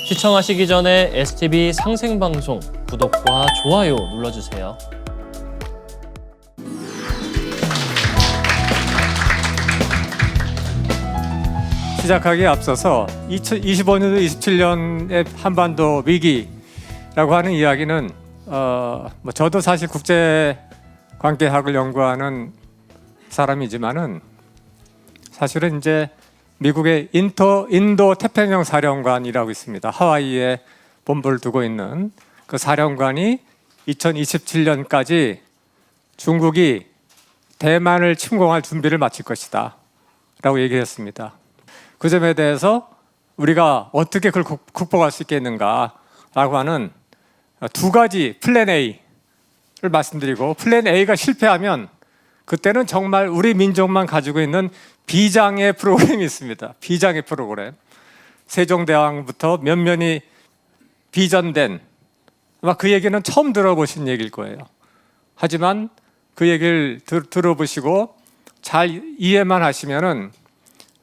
시청하시기 전에 STV 상생방송 구독과 좋아요 눌러주세요. 시작하기에 앞서서 2025년도 27년의 한반도 위기라고 하는 이야기는 저도 사실 국제관계학을 연구하는 사람이지만은 사실은 이제 미국의 인도 태평양 사령관이라고 있습니다. 하와이에 본부를 두고 있는 그 사령관이 2027년까지 중국이 대만을 침공할 준비를 마칠 것이다 라고 얘기했습니다. 그 점에 대해서 우리가 어떻게 그걸 극복할 수 있겠는가 라고 하는 두 가지 플랜 A를 말씀드리고, 플랜 A가 실패하면 그때는 정말 우리 민족만 가지고 있는 비장의 프로그램이 있습니다. 비장의 프로그램. 세종대왕부터 면면이 비전된, 아마 그 얘기는 처음 들어보신 얘기일 거예요. 하지만 그 얘기를 들어보시고 잘 이해만 하시면은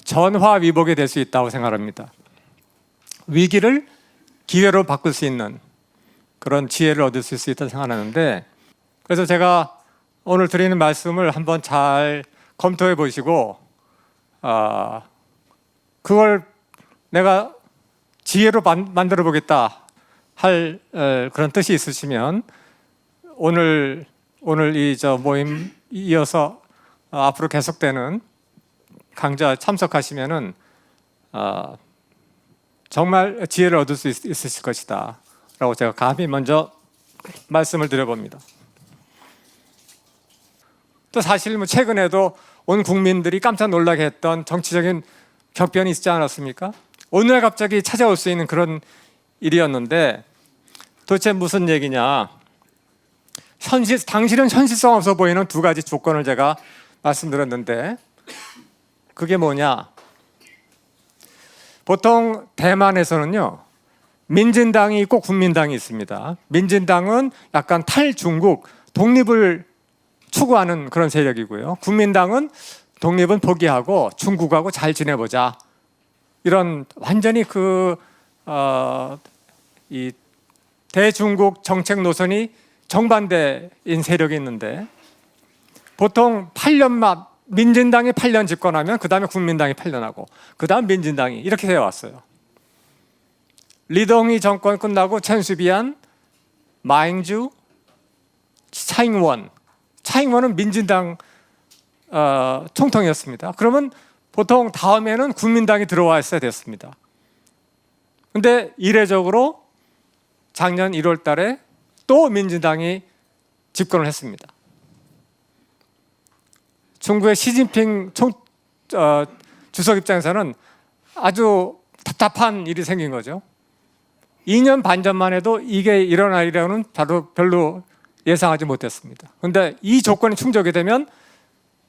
전화위복이 될 수 있다고 생각합니다. 위기를 기회로 바꿀 수 있는 그런 지혜를 얻을 수 있다고 생각하는데, 그래서 제가 오늘 드리는 말씀을 한번 잘 검토해 보시고 그걸 내가 지혜로 만들어 보겠다 할 그런 뜻이 있으시면 오늘 이 모임 이어서 앞으로 계속되는 강좌 참석하시면은 정말 지혜를 얻을 수 있으실 것이다 라고 제가 감히 먼저 말씀을 드려봅니다. 또 사실 최근에도 온 국민들이 깜짝 놀라게 했던 정치적인 격변이 있지 않았습니까? 오늘 갑자기 찾아올 수 있는 그런 일이었는데 도대체 무슨 얘기냐? 당실은 현실성 없어 보이는 두 가지 조건을 제가 말씀드렸는데, 그게 뭐냐? 보통 대만에서는요, 민진당이 있고 국민당이 있습니다. 민진당은 약간 탈중국, 독립을 추구하는 그런 세력이고요. 국민당은 독립은 포기하고 중국하고 잘 지내보자, 이런 완전히 이 대중국 정책 노선이 정반대인 세력이 있는데, 보통 8년만 민진당이 8년 집권하면 그 다음에 국민당이 8년 하고 그 다음 민진당이 이렇게 해왔어요. 리덩이 정권 끝나고 첸수비안, 마잉주, 차잉원은 민진당 총통이었습니다. 그러면 보통 다음에는 국민당이 들어와 있어야 됐습니다. 근데 이례적으로 작년 1월 달에 또 민진당이 집권을 했습니다. 중국의 시진핑 주석 입장에서는 아주 답답한 일이 생긴 거죠. 2년 반 전만 해도 이게 일어나리라고는 별로 예상하지 못했습니다. 그런데 이 조건이 충족이 되면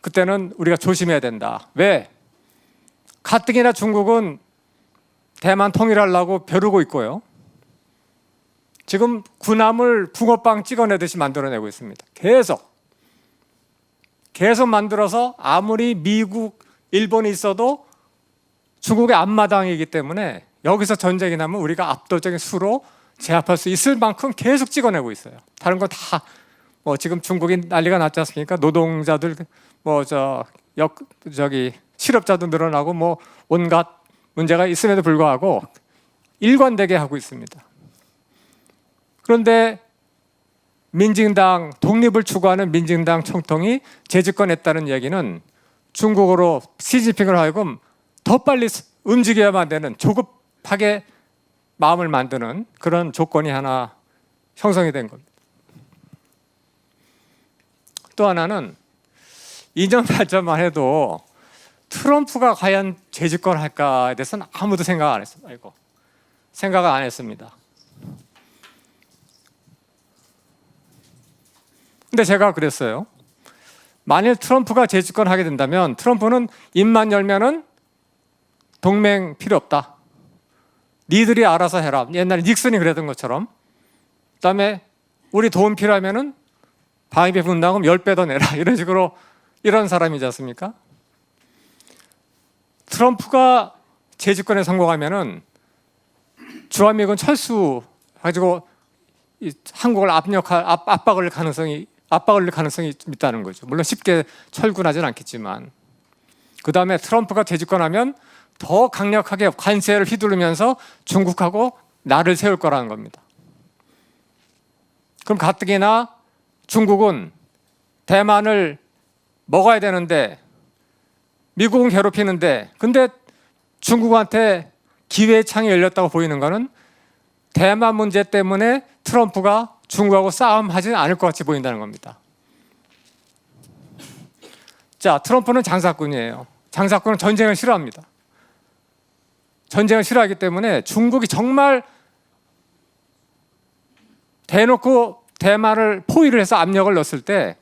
그때는 우리가 조심해야 된다. 왜? 가뜩이나 중국은 대만 통일하려고 벼르고 있고요. 지금 군함을 붕어빵 찍어내듯이 만들어내고 있습니다. 계속 만들어서 아무리 미국, 일본이 있어도 중국의 앞마당이기 때문에 여기서 전쟁이 나면 우리가 압도적인 수로 제압할 수 있을 만큼 계속 찍어내고 있어요. 다른 건 다 지금 중국이 난리가 났지 않습니까? 노동자들 실업자도 늘어나고 온갖 문제가 있음에도 불구하고 일관되게 하고 있습니다. 그런데 민진당, 독립을 추구하는 민진당 총통이 재집권했다는 얘기는 중국으로 시진핑을 하여금 더 빨리 움직여야만 되는, 조급하게 마음을 만드는 그런 조건이 하나 형성이 된 겁니다. 또 하나는 2년 반 전만 해도 트럼프가 과연 재집권할까에 대해서는 아무도 생각 안 했습니다. 생각을 안 했습니다. 근데 제가 그랬어요. 만일 트럼프가 재집권하게 된다면 트럼프는 입만 열면은 동맹 필요 없다. 니들이 알아서 해라. 옛날에 닉슨이 그랬던 것처럼. 그다음에 우리 도움 필요하면은 방위비 분담금 10배 더 내라. 이런 식으로, 이런 사람이지 않습니까? 트럼프가 재집권에 성공하면은 주한미군 철수 가지고 한국을 압박을 가능성이 좀 있다는 거죠. 물론 쉽게 철군하지는 않겠지만. 그 다음에 트럼프가 재집권하면 더 강력하게 관세를 휘두르면서 중국하고 나를 세울 거라는 겁니다. 그럼 가뜩이나 중국은 대만을 먹어야 되는데 미국은 괴롭히는데, 근데 중국한테 기회의 창이 열렸다고 보이는 거는 대만 문제 때문에 트럼프가 중국하고 싸움하지는 않을 것 같이 보인다는 겁니다. 자, 트럼프는 장사꾼이에요. 장사꾼은 전쟁을 싫어합니다. 전쟁을 싫어하기 때문에 중국이 정말 대놓고 대만을 포위를 해서 압력을 넣었을 때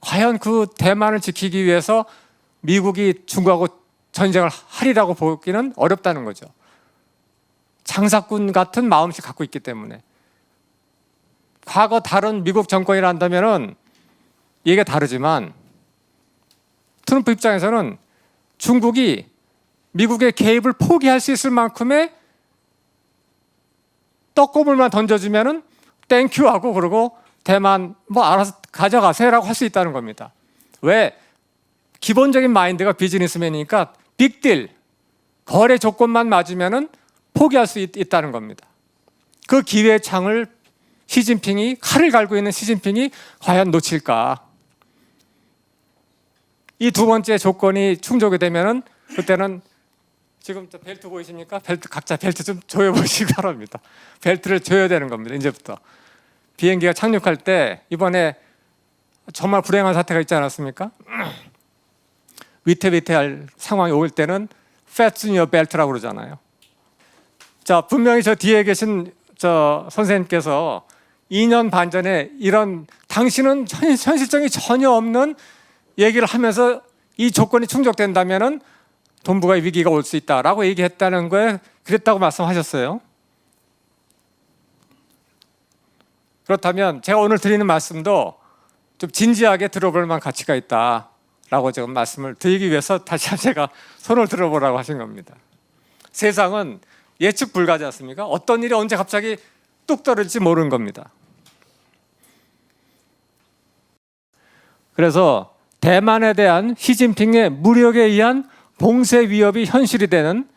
과연 그 대만을 지키기 위해서 미국이 중국하고 전쟁을 하리라고 보기는 어렵다는 거죠. 장사꾼 같은 마음씩 갖고 있기 때문에. 과거 다른 미국 정권이라 한다면은 이게 다르지만 트럼프 입장에서는 중국이 미국의 개입을 포기할 수 있을 만큼의 떡고물만 던져주면은 땡큐 하고 그러고 대만 뭐 알아서 가져가세요라고 할 수 있다는 겁니다. 왜? 기본적인 마인드가 비즈니스맨이니까 빅딜, 거래 조건만 맞으면은 포기할 수 있다는 겁니다. 그 기회의 창을 시진핑이, 칼을 갈고 있는 시진핑이 과연 놓칠까? 이 두 번째 조건이 충족이 되면은 그때는 지금 벨트 보이십니까? 벨트, 각자 벨트 좀 조여보시기 바랍니다. 벨트를 조여야 되는 겁니다. 이제부터. 비행기가 착륙할 때 이번에 정말 불행한 사태가 있지 않았습니까? 위태위태할 상황이 올 때는 fasten your belt라고 그러잖아요. 자, 분명히 저 뒤에 계신 저 선생님께서 2년 반 전에 이런 당신은 현실성이 전혀 없는 얘기를 하면서 이 조건이 충족된다면은 동북아 위기가 올 수 있다라고 얘기했다는 거에 그랬다고 말씀하셨어요. 그렇다면 제가 오늘 드리는 말씀도 좀 진지하게 들어볼 만한 가치가 있다라고 지금 말씀을 드리기 위해서 다시 한번 제가 손을 들어보라고 하신 겁니다. 세상은 예측 불가하지 않습니까? 어떤 일이 언제 갑자기 뚝 떨어질지 모르는 겁니다. 그래서 대만에 대한 시진핑의 무력에 의한 봉쇄 위협이 현실이 되는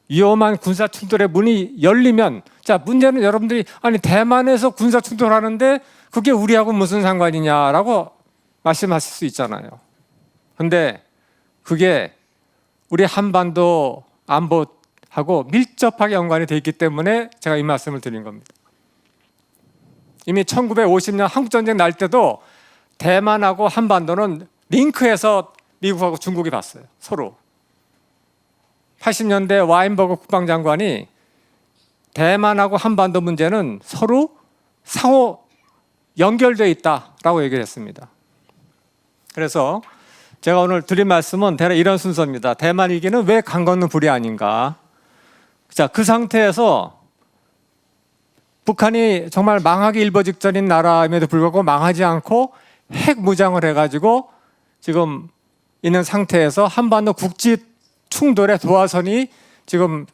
위험한 군사 충돌의 문이 열리면, 자, 문제는 여러분들이 아니 대만에서 군사 충돌하는데 그게 우리하고 무슨 상관이냐라고 말씀하실 수 있잖아요. 근데 그게 우리 한반도 안보하고 밀접하게 연관이 되어 있기 때문에 제가 이 말씀을 드린 겁니다. 이미 1950년 한국전쟁 날 때도 대만하고 한반도는 링크해서 미국하고 중국이 봤어요. 서로. 80년대 와인버그 국방장관이 대만하고 한반도 문제는 서로 상호 연결되어 있다라고 얘기를 했습니다. 그래서 제가 오늘 드린 말씀은 대략 이런 순서입니다. 대만 위기는 왜 강 건너 불이 아닌가? 자, 그 상태에서 북한이 정말 망하기 일보 직전인 나라임에도 불구하고 망하지 않고 핵 무장을 해가지고 지금 있는 상태에서 한반도 국지 충돌의 도화선이 지금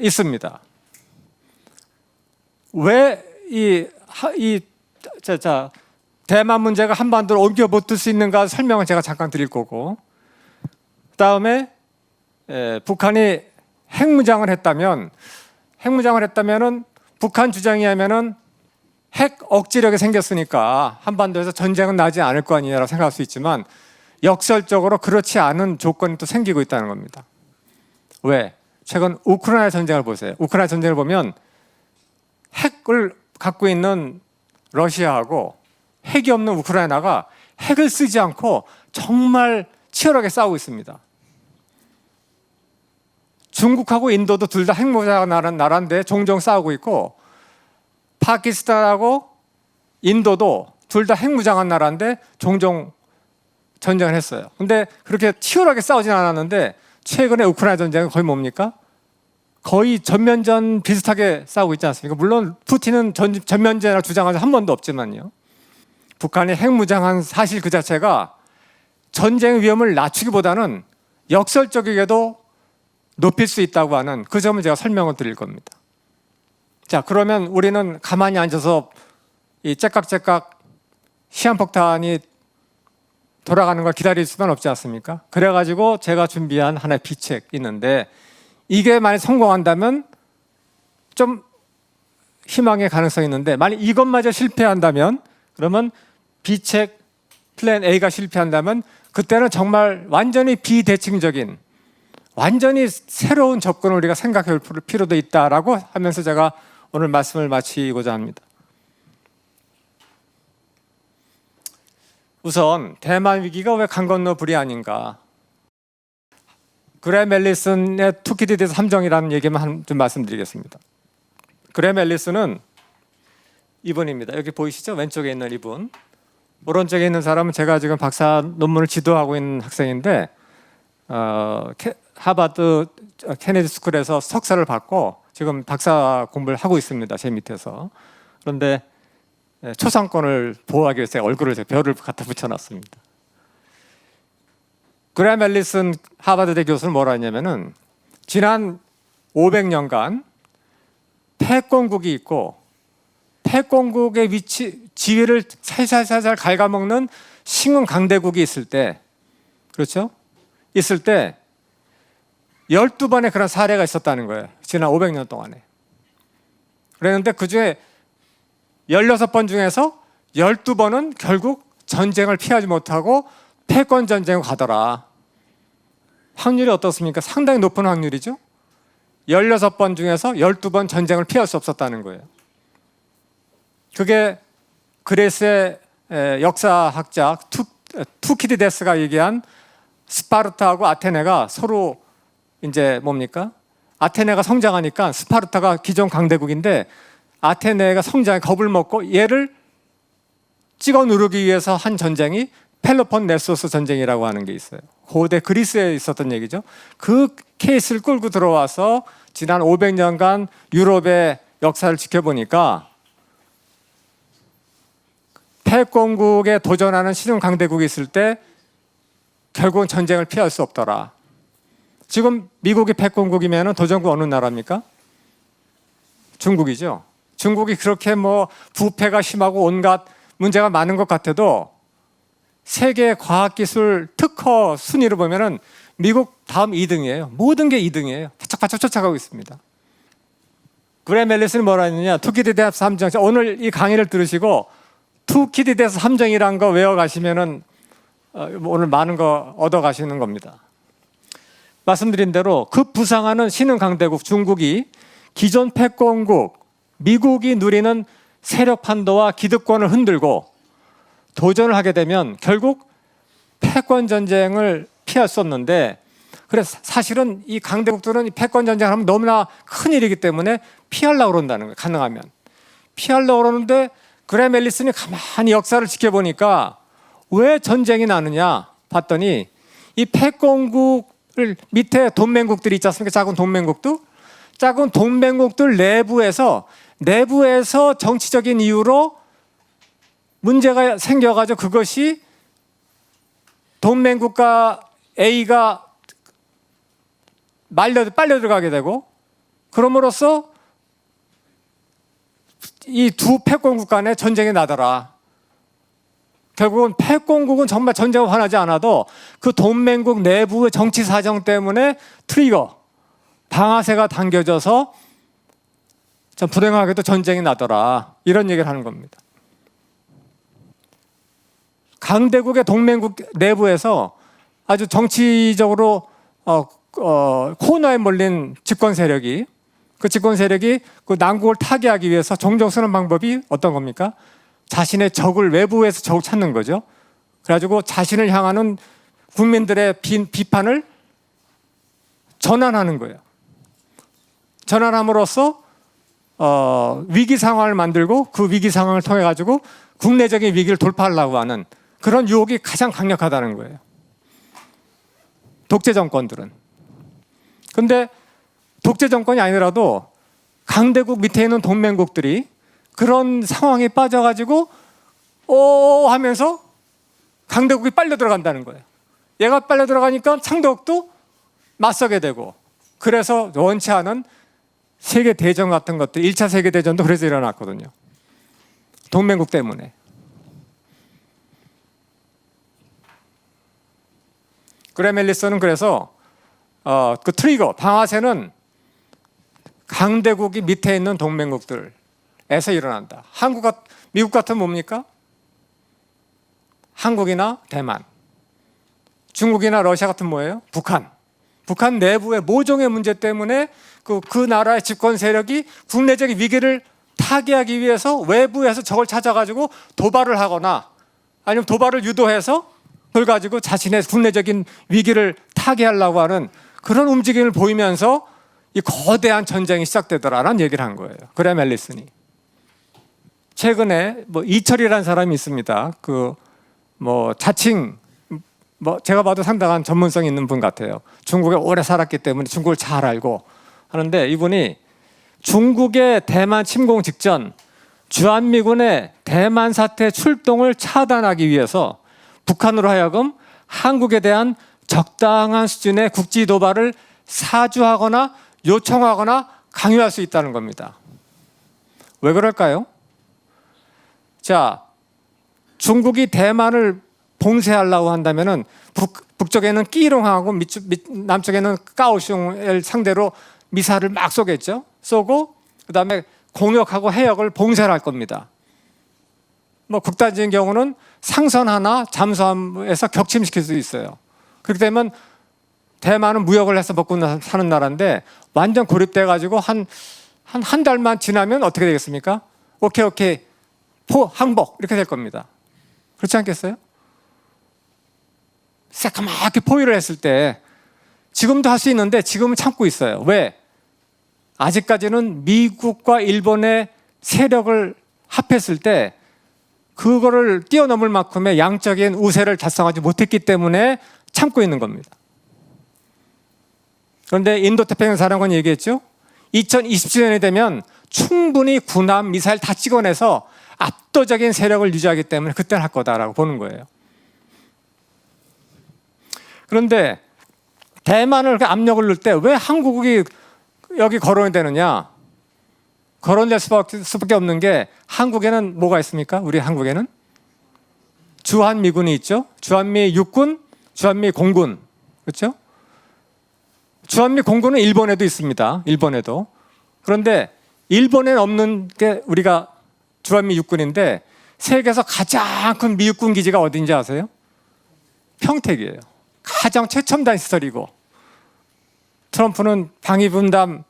있습니다. 왜 대만 문제가 한반도로 옮겨 붙을 수 있는가 설명을 제가 잠깐 드릴 거고, 그다음에 북한이 핵무장을 했다면은 북한 주장이 하면은 핵 억지력이 생겼으니까 한반도에서 전쟁은 나지 않을 거 아니냐라고 생각할 수 있지만 역설적으로 그렇지 않은 조건이 또 생기고 있다는 겁니다. 왜? 최근 우크라이나 전쟁을 보세요. 우크라이나 전쟁을 보면 핵을 갖고 있는 러시아하고 핵이 없는 우크라이나가 핵을 쓰지 않고 정말 치열하게 싸우고 있습니다. 중국하고 인도도 둘 다 핵무장하는 나라인데 종종 싸우고 있고, 파키스탄하고 인도도 둘 다 핵무장한 나라인데 종종 전쟁을 했어요. 근데 그렇게 치열하게 싸우진 않았는데 최근에 우크라이나 전쟁은 거의 뭡니까? 거의 전면전 비슷하게 싸우고 있지 않습니까? 물론 푸틴은 전면전이라고 주장한 적 한 번도 없지만요. 북한이 핵무장한 사실 그 자체가 전쟁 위험을 낮추기보다는 역설적이게도 높일 수 있다고 하는 그 점을 제가 설명을 드릴 겁니다. 자, 그러면 우리는 가만히 앉아서 이 째깍째깍 시한폭탄이 돌아가는 걸 기다릴 수는 없지 않습니까? 그래가지고 제가 준비한 하나의 비책 있는데, 이게 만약 성공한다면 좀 희망의 가능성이 있는데, 만약 이것마저 실패한다면, 그러면 비책 플랜 A가 실패한다면 그때는 정말 완전히 비대칭적인, 완전히 새로운 접근을 우리가 생각해 볼 필요도 있다라고 하면서 제가 오늘 말씀을 마치고자 합니다. 우선 대만 위기가 왜 강 건너 불이 아닌가? 그램 앨리슨의 투키드에 대해서 함정이라는 얘기만 좀 말씀드리겠습니다. 그램 앨리슨은 이분입니다. 여기 보이시죠? 왼쪽에 있는 이분. 오른쪽에 있는 사람은 제가 지금 박사 논문을 지도하고 있는 학생인데, 하버드 케네디 스쿨에서 석사를 받고 지금 박사 공부를 하고 있습니다. 제 밑에서. 그런데 초상권을 보호하기 위해서 얼굴을 별을 갖다 붙여놨습니다. 그램 앨리슨 하버드대 교수는 뭐라 했냐면은, 지난 500년간 패권국이 있고 패권국의 지위를 살살살살 갉아먹는 신흥 강대국이 있을 때, 그렇죠? 있을 때 12번의 그런 사례가 있었다는 거예요. 지난 500년 동안에. 그랬는데 그중에 16번 중에서 12번은 결국 전쟁을 피하지 못하고 패권 전쟁으로 가더라. 확률이 어떻습니까? 상당히 높은 확률이죠. 16번 중에서 12번 전쟁을 피할 수 없었다는 거예요. 그게 그리스의 역사학자 투키디데스가 얘기한 스파르타하고 아테네가 서로 이제 뭡니까? 아테네가 성장하니까 스파르타가 기존 강대국인데 아테네가 성장에 겁을 먹고 얘를 찍어 누르기 위해서 한 전쟁이 펠로폰네소스 전쟁이라고 하는 게 있어요. 고대 그리스에 있었던 얘기죠. 그 케이스를 끌고 들어와서 지난 500년간 유럽의 역사를 지켜보니까 패권국에 도전하는 신흥 강대국이 있을 때 결국은 전쟁을 피할 수 없더라. 지금 미국이 패권국이면 도전국 어느 나라입니까? 중국이죠. 중국이 그렇게 뭐 부패가 심하고 온갖 문제가 많은 것 같아도 세계 과학기술 특허 순위로 보면은 미국 다음 2등이에요. 모든 게 2등이에요. 바짝바짝 쫓아가고 있습니다. 그램 앨리슨이 뭐라 했느냐? 투키디데스 함정. 오늘 이 강의를 들으시고 투키디데스 함정이란 거 외워가시면은 오늘 많은 거 얻어가시는 겁니다. 말씀드린 대로 급부상하는 신흥 강대국 중국이 기존 패권국 미국이 누리는 세력 판도와 기득권을 흔들고 도전을 하게 되면 결국 패권 전쟁을 피할 수 없는데, 그래서 사실은 이 강대국들은 이 패권 전쟁을 하면 너무나 큰 일이기 때문에 피하려고 그런다는 거예요. 가능하면 피하려고 그러는데 그램 앨리슨이 가만히 역사를 지켜보니까 왜 전쟁이 나느냐 봤더니 이 패권국을 밑에 동맹국들이 있지 않습니까? 작은 동맹국들 내부에서 정치적인 이유로 문제가 생겨가지고 그것이 동맹국가 A가 빨려 들어가게 되고, 그럼으로써 이 두 패권국 간에 전쟁이 나더라. 결국은 패권국은 정말 전쟁을 원하지 않아도 그 동맹국 내부의 정치 사정 때문에 트리거, 방아쇠가 당겨져서 좀 불행하게도 전쟁이 나더라. 이런 얘기를 하는 겁니다. 강대국의 동맹국 내부에서 아주 정치적으로 코너에 몰린 집권 세력이 그 난국을 타개하기 위해서 종종 쓰는 방법이 어떤 겁니까? 자신의 적을 외부에서 적을 찾는 거죠. 그래가지고 자신을 향하는 국민들의 비판을 전환하는 거예요. 전환함으로써 위기 상황을 만들고 그 위기 상황을 통해 가지고 국내적인 위기를 돌파하려고 하는 그런 유혹이 가장 강력하다는 거예요. 독재 정권들은. 근데 독재 정권이 아니라도 강대국 밑에 있는 동맹국들이 그런 상황에 빠져가지고 하면서 강대국이 빨려 들어간다는 거예요. 얘가 빨려 들어가니까 상대국도 맞서게 되고, 그래서 원치 않은 세계 대전 같은 것들, 1차 세계 대전도 그래서 일어났거든요. 동맹국 때문에. 그래엄 앨리슨은 그래서 그 트리거, 방아쇠는 강대국이 밑에 있는 동맹국들에서 일어난다. 미국 같은 뭡니까? 한국이나 대만, 중국이나 러시아 같은 뭐예요? 북한. 북한 내부의 모종의 문제 때문에 그 나라의 집권 세력이 국내적인 위기를 타개하기 위해서 외부에서 적을 찾아가지고 도발을 하거나 아니면 도발을 유도해서 그걸 가지고 자신의 국내적인 위기를 타개하려고 하는 그런 움직임을 보이면서 이 거대한 전쟁이 시작되더라라는 얘기를 한 거예요. 그래엄 앨리슨이. 최근에 이철이라는 사람이 있습니다. 자칭 제가 봐도 상당한 전문성이 있는 분 같아요. 중국에 오래 살았기 때문에 중국을 잘 알고 하는데, 이분이 중국의 대만 침공 직전 주한미군의 대만 사태 출동을 차단하기 위해서 북한으로 하여금 한국에 대한 적당한 수준의 국지 도발을 사주하거나 요청하거나 강요할 수 있다는 겁니다. 왜 그럴까요? 자, 중국이 대만을 봉쇄하려고 한다면은 북쪽에는 끼롱하고 남쪽에는 까오슝을 상대로 미사일을 막 쏘겠죠. 쏘고 그다음에 공역하고 해역을 봉쇄를 할 겁니다. 극단적인 경우는 상선하나 잠수함에서 격침시킬 수 있어요. 그렇게 되면 대만은 무역을 해서 먹고 사는 나라인데 완전 고립돼 가지고 한 달만 지나면 어떻게 되겠습니까? 오케이 항복 이렇게 될 겁니다. 그렇지 않겠어요? 새까맣게 포위를 했을 때 지금도 할 수 있는데 지금은 참고 있어요. 왜? 아직까지는 미국과 일본의 세력을 합했을 때 그거를 뛰어넘을 만큼의 양적인 우세를 달성하지 못했기 때문에 참고 있는 겁니다. 그런데 인도태평양 사령관이 얘기했죠. 2027년이 되면 충분히 군함, 미사일 다 찍어내서 압도적인 세력을 유지하기 때문에 그때는 할 거다라고 보는 거예요. 그런데 대만을 압력을 넣을 때 왜 한국이 여기 거론이 되느냐? 거론될 수밖에 없는 게 한국에는 뭐가 있습니까? 우리 한국에는 주한미군이 있죠. 주한미 육군, 주한미 공군. 그렇죠? 주한미 공군은 일본에도 있습니다. 일본에도. 그런데 일본에는 없는 게 우리가 주한미 육군인데 세계에서 가장 큰 미육군 기지가 어딘지 아세요? 평택이에요. 가장 최첨단 시설이고, 트럼프는 방위분담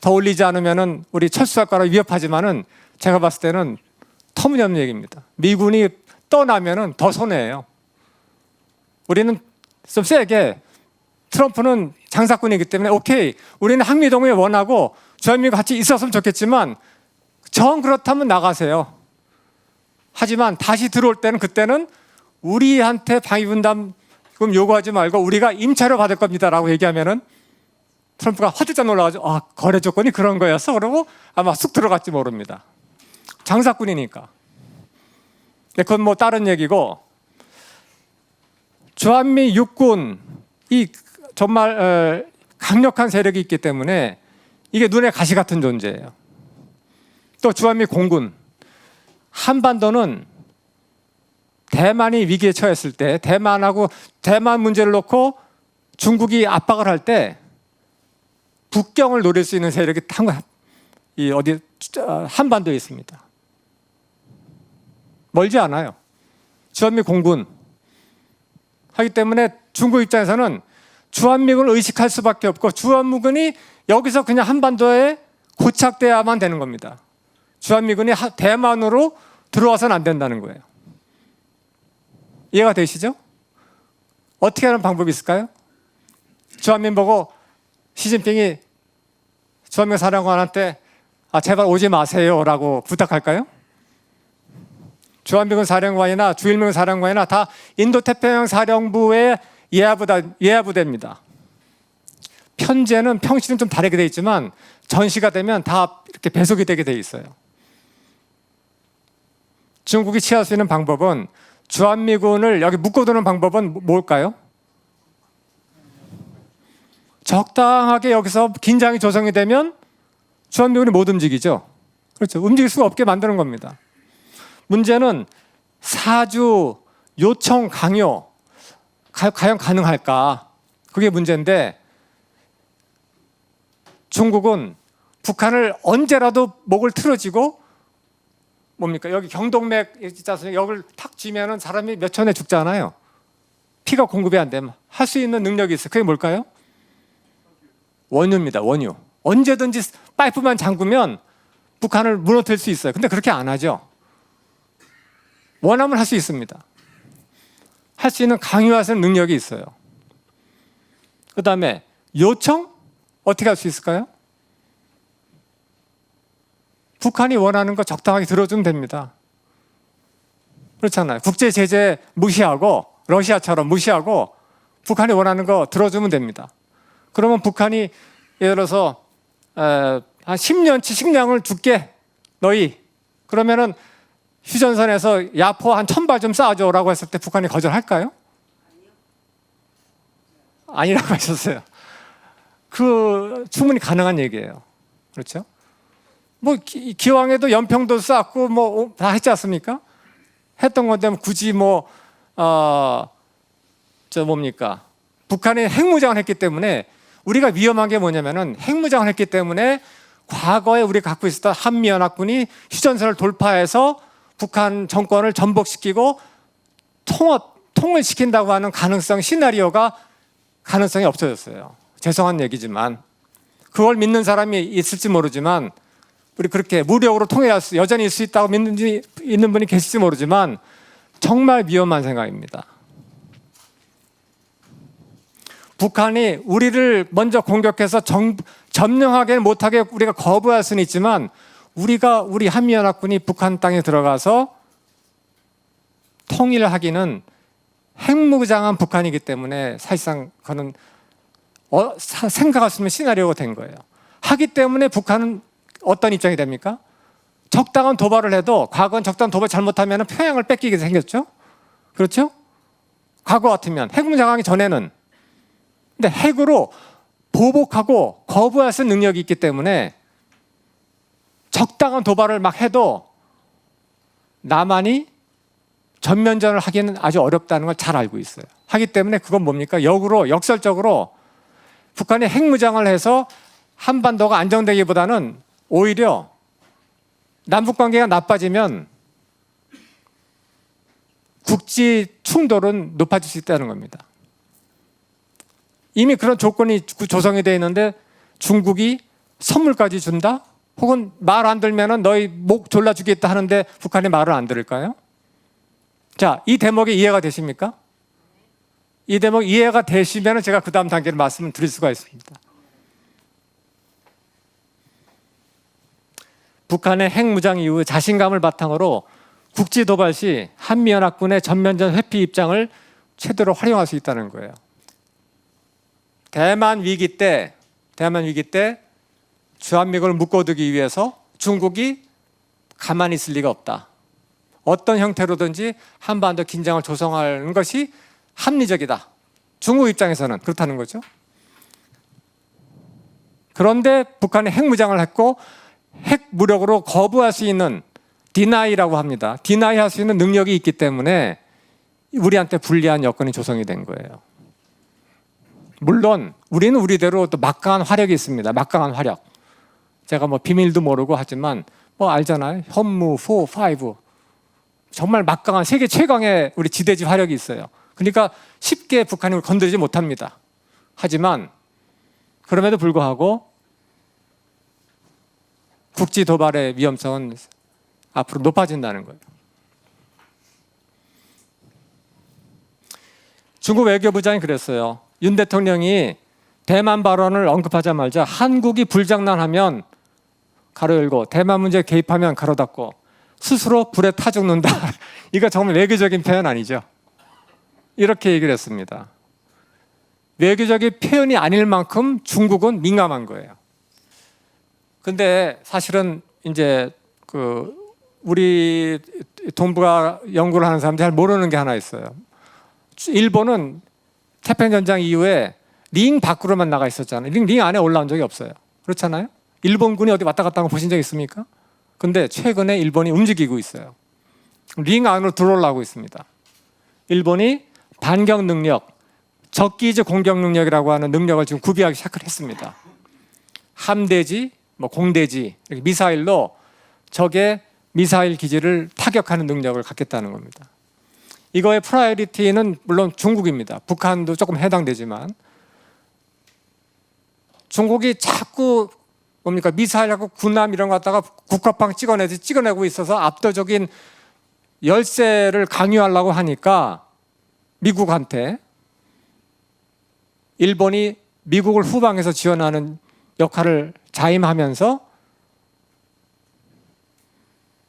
더 올리지 않으면 우리 철수할 거라 위협하지만은 제가 봤을 때는 터무니없는 얘기입니다. 미군이 떠나면은 더 손해예요. 우리는 좀 세게, 트럼프는 장사꾼이기 때문에 오케이, 우리는 한미동맹 원하고 주한미가 같이 있었으면 좋겠지만 정 그렇다면 나가세요. 하지만 다시 들어올 때는 그때는 우리한테 방위분담 요구하지 말고 우리가 임차료 받을 겁니다라고 얘기하면은 트럼프가 화들짝 놀라가지고 거래 조건이 그런 거였어? 그러고 아마 쑥 들어갈지 모릅니다. 장사꾼이니까. 그건 다른 얘기고, 주한미 육군이 정말 강력한 세력이 있기 때문에 이게 눈에 가시 같은 존재예요. 또 주한미 공군, 한반도는 대만이 위기에 처했을 때, 대만 문제를 놓고 중국이 압박을 할 때 북경을 노릴 수 있는 세력이 한반도에 있습니다. 멀지 않아요. 주한미 공군 하기 때문에 중국 입장에서는 주한미군을 의식할 수밖에 없고, 주한미군이 여기서 그냥 한반도에 고착돼야만 되는 겁니다. 주한미군이 대만으로 들어와서는 안 된다는 거예요. 이해가 되시죠? 어떻게 하는 방법이 있을까요? 주한미 보고 시진핑이 주한미 사령관한테 제발 오지 마세요라고 부탁할까요? 주한미군 사령관이나 주일미군 사령관이나 다 인도태평양 사령부의 예하부대입니다. 평시는 좀 다르게 돼 있지만 전시가 되면 다 이렇게 배속이 되게 돼 있어요. 중국이 취할 수 있는 방법은, 주한미군을 여기 묶어두는 방법은 뭘까요? 적당하게 여기서 긴장이 조성이 되면 주한미군이 못 움직이죠. 그렇죠. 움직일 수가 없게 만드는 겁니다. 문제는 사주, 요청, 강요 과연 가능할까? 그게 문제인데 중국은 북한을 언제라도 목을 틀어지고 뭡니까? 여기 경동맥 여기를 탁 쥐면은 사람이 몇 초 내에 죽잖아요. 피가 공급이 안 되면 할 수 있는 능력이 있어요. 그게 뭘까요? 원유입니다. 원유. 언제든지 파이프만 잠그면 북한을 무너뜨릴 수 있어요. 근데 그렇게 안 하죠. 원하면 할 수 있습니다. 할 수 있는 강요하는 능력이 있어요. 그 다음에 요청? 어떻게 할 수 있을까요? 북한이 원하는 거 적당하게 들어주면 됩니다. 그렇잖아요. 국제 제재 무시하고 러시아처럼 무시하고 북한이 원하는 거 들어주면 됩니다. 그러면 북한이 예를 들어서 한 10년치 식량을 줄게 너희. 그러면은 휴전선에서 야포 한 1000발 좀 쏴줘라고 했을 때 북한이 거절할까요? 아니라고 하셨어요. 그 충분히 가능한 얘기예요. 그렇죠? 뭐 기왕에도 연평도 쐈고 뭐 다 했지 않습니까? 했던 건데 굳이 뭡니까? 북한이 핵무장을 했기 때문에 우리가 위험한 게 뭐냐면은 핵무장을 했기 때문에 과거에 우리가 갖고 있었던 한미연합군이 휴전선을 돌파해서 북한 정권을 전복시키고 통일시킨다고 하는 시나리오가 가능성이 없어졌어요. 죄송한 얘기지만 그걸 믿는 사람이 있을지 모르지만 우리 그렇게 무력으로 통일할 수 여전히 있을 수 있다고 있는 분이 계실지 모르지만 정말 위험한 생각입니다. 북한이 우리를 먼저 공격해서 점령하게 못하게 우리가 거부할 수는 있지만 우리 한미연합군이 북한 땅에 들어가서 통일을 하기는 핵무장한 북한이기 때문에 사실상 그는 생각할 수 있는 시나리오가 된 거예요. 하기 때문에 북한은 어떤 입장이 됩니까? 적당한 도발을 해도 과거는 적당한 도발 잘못하면 평양을 뺏기게 생겼죠. 그렇죠? 과거 같으면 핵무장하기 전에는 근데 핵으로 보복하고 거부할 수 있는 능력이 있기 때문에 적당한 도발을 막 해도 남한이 전면전을 하기는 아주 어렵다는 걸 잘 알고 있어요. 하기 때문에 그건 뭡니까? 역설적으로 북한이 핵무장을 해서 한반도가 안정되기보다는 오히려 남북관계가 나빠지면 국지 충돌은 높아질 수 있다는 겁니다. 이미 그런 조건이 조성이 되어 있는데 중국이 선물까지 준다? 혹은 말 안 들면은 너희 목 졸라주겠다 하는데 북한이 말을 안 들을까요? 자, 이 대목이 이해가 되십니까? 이 대목 이해가 되시면 제가 그 다음 단계를 말씀을 드릴 수가 있습니다. 북한의 핵무장 이후 자신감을 바탕으로 국지 도발 시 한미연합군의 전면전 회피 입장을 최대로 활용할 수 있다는 거예요. 대만 위기 때 주한미군을 묶어두기 위해서 중국이 가만히 있을 리가 없다. 어떤 형태로든지 한반도 긴장을 조성하는 것이 합리적이다. 중국 입장에서는 그렇다는 거죠. 그런데 북한이 핵무장을 했고 핵무력으로 거부할 수 있는 디나이라고 합니다. 디나이 할 수 있는 능력이 있기 때문에 우리한테 불리한 여건이 조성이 된 거예요. 물론 우리는 우리대로 또 막강한 화력이 있습니다. 막강한 화력. 제가 비밀도 모르고 하지만 알잖아요. 현무, 4, 5. 정말 막강한 세계 최강의 우리 지대지 화력이 있어요. 그러니까 쉽게 북한이 건드리지 못합니다. 하지만 그럼에도 불구하고 국지 도발의 위험성은 앞으로 높아진다는 거예요. 중국 외교부장이 그랬어요. 윤 대통령이 대만 발언을 언급하자마자 한국이 불장난하면 가로 열고 대만 문제에 개입하면 가로 닫고 스스로 불에 타 죽는다. 이거 정말 외교적인 표현 아니죠? 이렇게 얘기를 했습니다. 외교적인 표현이 아닐 만큼 중국은 민감한 거예요. 근데 사실은 이제 우리 동북아 연구를 하는 사람들이 잘 모르는 게 하나 있어요. 일본은 태평전장 이후에 링 밖으로만 나가 있었잖아요. 링 안에 올라온 적이 없어요. 그렇잖아요? 일본군이 어디 왔다 갔다 하는 거 보신 적 있습니까? 근데 최근에 일본이 움직이고 있어요. 링 안으로 들어오려고 있습니다. 일본이 반격 능력, 적기지 공격 능력이라고 하는 능력을 지금 구비하기 시작을 했습니다. 함대지, 공대지, 이렇게 미사일로 적의 미사일 기지를 타격하는 능력을 갖겠다는 겁니다. 이거의 프라이어리티는 물론 중국입니다. 북한도 조금 해당되지만 중국이 자꾸 미사일하고 군함 이런 거 갖다가 국화빵 찍어내고 있어서 압도적인 열세를 강요하려고 하니까 미국한테 일본이 미국을 후방에서 지원하는 역할을 자임하면서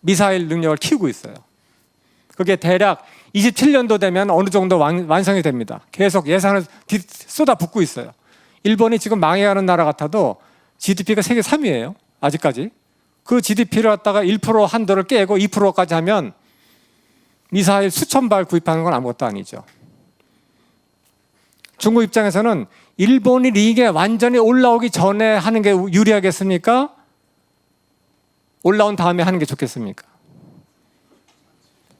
미사일 능력을 키우고 있어요. 그게 대략 27년도 되면 어느 정도 완성이 됩니다. 계속 예산을 쏟아붓고 있어요. 일본이 지금 망해가는 나라 같아도 GDP가 세계 3위예요. 아직까지. 그 GDP를 갖다가 1% 한도를 깨고 2%까지 하면 미사일 수천 발 구입하는 건 아무것도 아니죠. 중국 입장에서는 일본이 링에 완전히 올라오기 전에 하는 게 유리하겠습니까? 올라온 다음에 하는 게 좋겠습니까?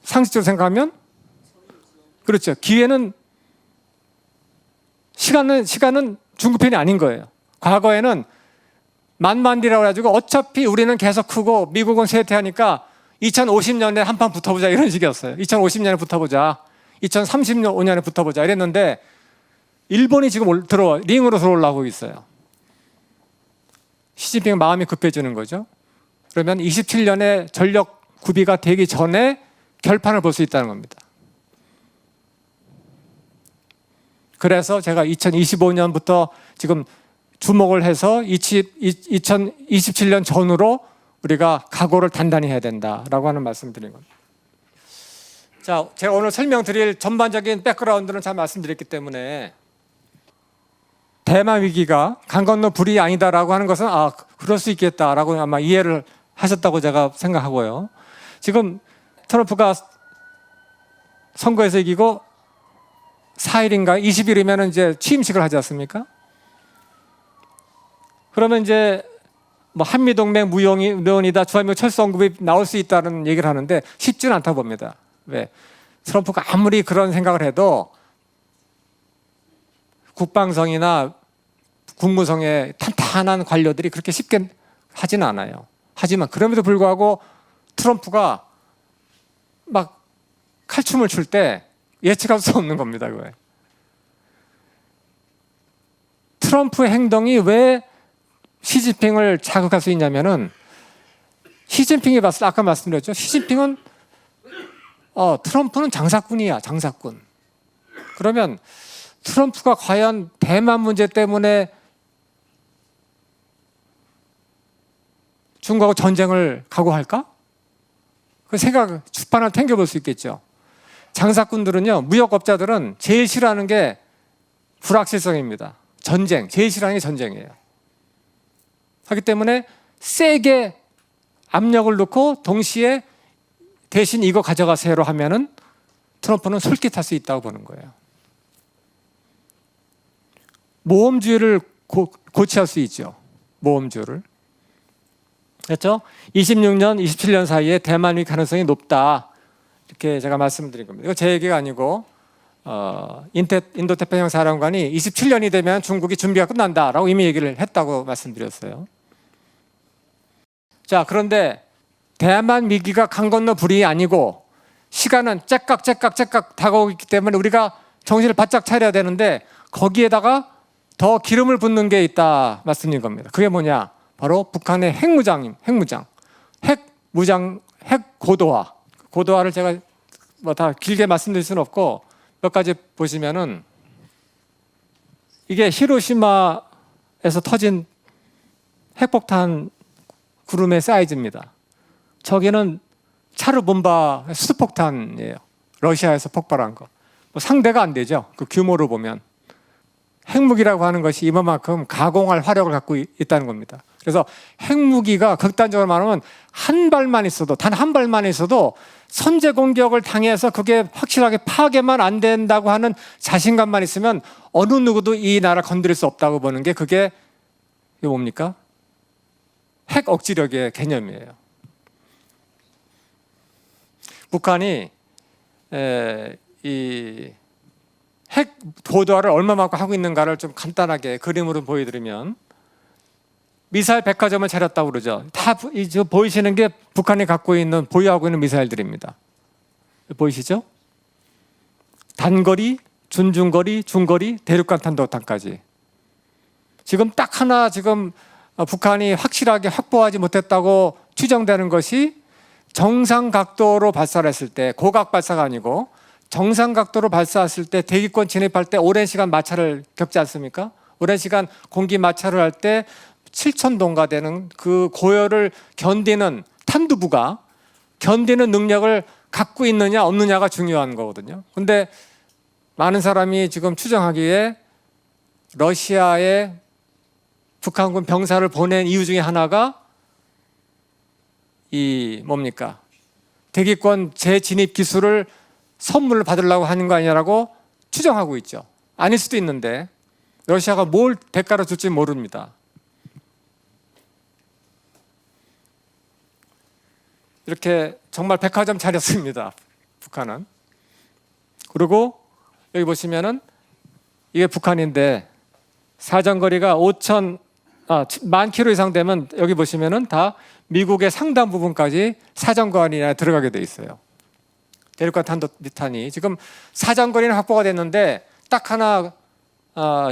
상식적으로 생각하면 그렇죠. 기회는 시간은 중국 편이 아닌 거예요. 과거에는 만만디라고 해가지고 어차피 우리는 계속 크고 미국은 쇠퇴하니까 2050년에 한판 붙어보자 이런 식이었어요. 2050년에 붙어보자, 2035년에 붙어보자 이랬는데 일본이 지금 링으로 들어오려고 있어요. 시진핑 마음이 급해지는 거죠. 그러면 27년에 전력 구비가 되기 전에 결판을 볼 수 있다는 겁니다. 그래서 제가 2025년부터 지금 주목을 해서 2027년 전으로 우리가 각오를 단단히 해야 된다라고 하는 말씀을 드린 겁니다. 자, 제가 오늘 설명드릴 전반적인 백그라운드는 잘 말씀드렸기 때문에 대만 위기가 강 건너 불이 아니다라고 하는 것은 그럴 수 있겠다라고 아마 이해를 하셨다고 제가 생각하고요. 지금 트럼프가 선거에서 이기고 4일인가 20일이면 이제 취임식을 하지 않습니까? 그러면 이제 한미동맹 무용이다, 주한미군 철수 언급이 나올 수 있다는 얘기를 하는데 쉽지는 않다 봅니다. 왜? 트럼프가 아무리 그런 생각을 해도 국방성이나 국무성의 탄탄한 관료들이 그렇게 쉽게 하지는 않아요. 하지만 그럼에도 불구하고 트럼프가 막 칼춤을 출 때 예측할 수 없는 겁니다. 그거예요. 트럼프의 행동이 왜 시진핑을 자극할 수 있냐면은 시진핑이 봤을 때 아까 말씀드렸죠. 시진핑은 트럼프는 장사꾼이야, 장사꾼. 그러면 트럼프가 과연 대만 문제 때문에 중국하고 전쟁을 각오할까? 그 생각 주판을 탱겨볼 수 있겠죠. 장사꾼들은요, 무역업자들은 제일 싫어하는 게 불확실성입니다. 전쟁, 제일 싫어하는 게 전쟁이에요. 하기 때문에 세게 압력을 넣고 동시에 대신 이거 가져가세요로 하면은 트럼프는 솔깃할 수 있다고 보는 거예요. 모험주의를 고취할 수 있죠. 모험주의를. 그렇죠? 26년, 27년 사이에 대만 위기 가능성이 높다. 이렇게 제가 말씀드린 겁니다. 이거 제 얘기가 아니고 인도태평양 사령관이 27년이 되면 중국이 준비가 끝난다라고 이미 얘기를 했다고 말씀드렸어요. 자, 그런데 대만 위기가 강 건너 불이 아니고 시간은 째깍 다가오고 있기 때문에 우리가 정신을 바짝 차려야 되는데 거기에다가 더 기름을 붓는 게 있다 말씀드린 겁니다. 그게 뭐냐? 바로 북한의 핵무장, 핵 고도화. 고도화를 제가 다 길게 말씀드릴 수는 없고 몇 가지 보시면은 이게 히로시마에서 터진 핵폭탄 구름의 사이즈입니다. 저기는 차르본바 수소폭탄이에요. 러시아에서 폭발한 거. 상대가 안 되죠. 그 규모로 보면. 핵무기라고 하는 것이 이만큼 가공할 화력을 갖고 있다는 겁니다. 그래서 핵무기가 극단적으로 말하면 한 발만 있어도, 단 한 발만 있어도 선제 공격을 당해서 그게 확실하게 파괴만 안 된다고 하는 자신감만 있으면 어느 누구도 이 나라 건드릴 수 없다고 보는 게 그게 뭡니까? 핵 억지력의 개념이에요. 북한이 이 핵 도도화를 얼마만큼 하고 있는가를 좀 간단하게 그림으로 보여드리면, 미사일 백화점을 차렸다고 그러죠. 다 보이시는 게 북한이 갖고 있는, 보유하고 있는 미사일들입니다. 보이시죠? 단거리, 준중거리, 중거리, 대륙간 탄도탄까지. 지금 딱 하나 지금 북한이 확실하게 확보하지 못했다고 추정되는 것이, 정상 각도로 발사를 했을 때, 고각 발사가 아니고 정상 각도로 발사했을 때 대기권 진입할 때 오랜 시간 마찰을 겪지 않습니까? 오랜 시간 공기 마찰을 할 때 7,000도가 되는 그 고열을 견디는, 탄두부가 견디는 능력을 갖고 있느냐 없느냐가 중요한 거거든요. 근데 많은 사람이 지금 추정하기에 러시아에 북한군 병사를 보낸 이유 중에 하나가 이 뭡니까? 대기권 재진입 기술을 선물을 받으려고 하는 거 아니냐라고 추정하고 있죠. 아닐 수도 있는데 러시아가 뭘 대가로 줄지 모릅니다. 이렇게 정말 백화점 차렸습니다, 북한은. 그리고 여기 보시면은 이게 북한인데, 사정거리가 10,000 킬로 이상 되면 여기 보시면은 다 미국의 상당 부분까지 사정거리에 들어가게 돼 있어요. 대륙간 탄도미탄이 지금 사정거리는 확보가 됐는데, 딱 하나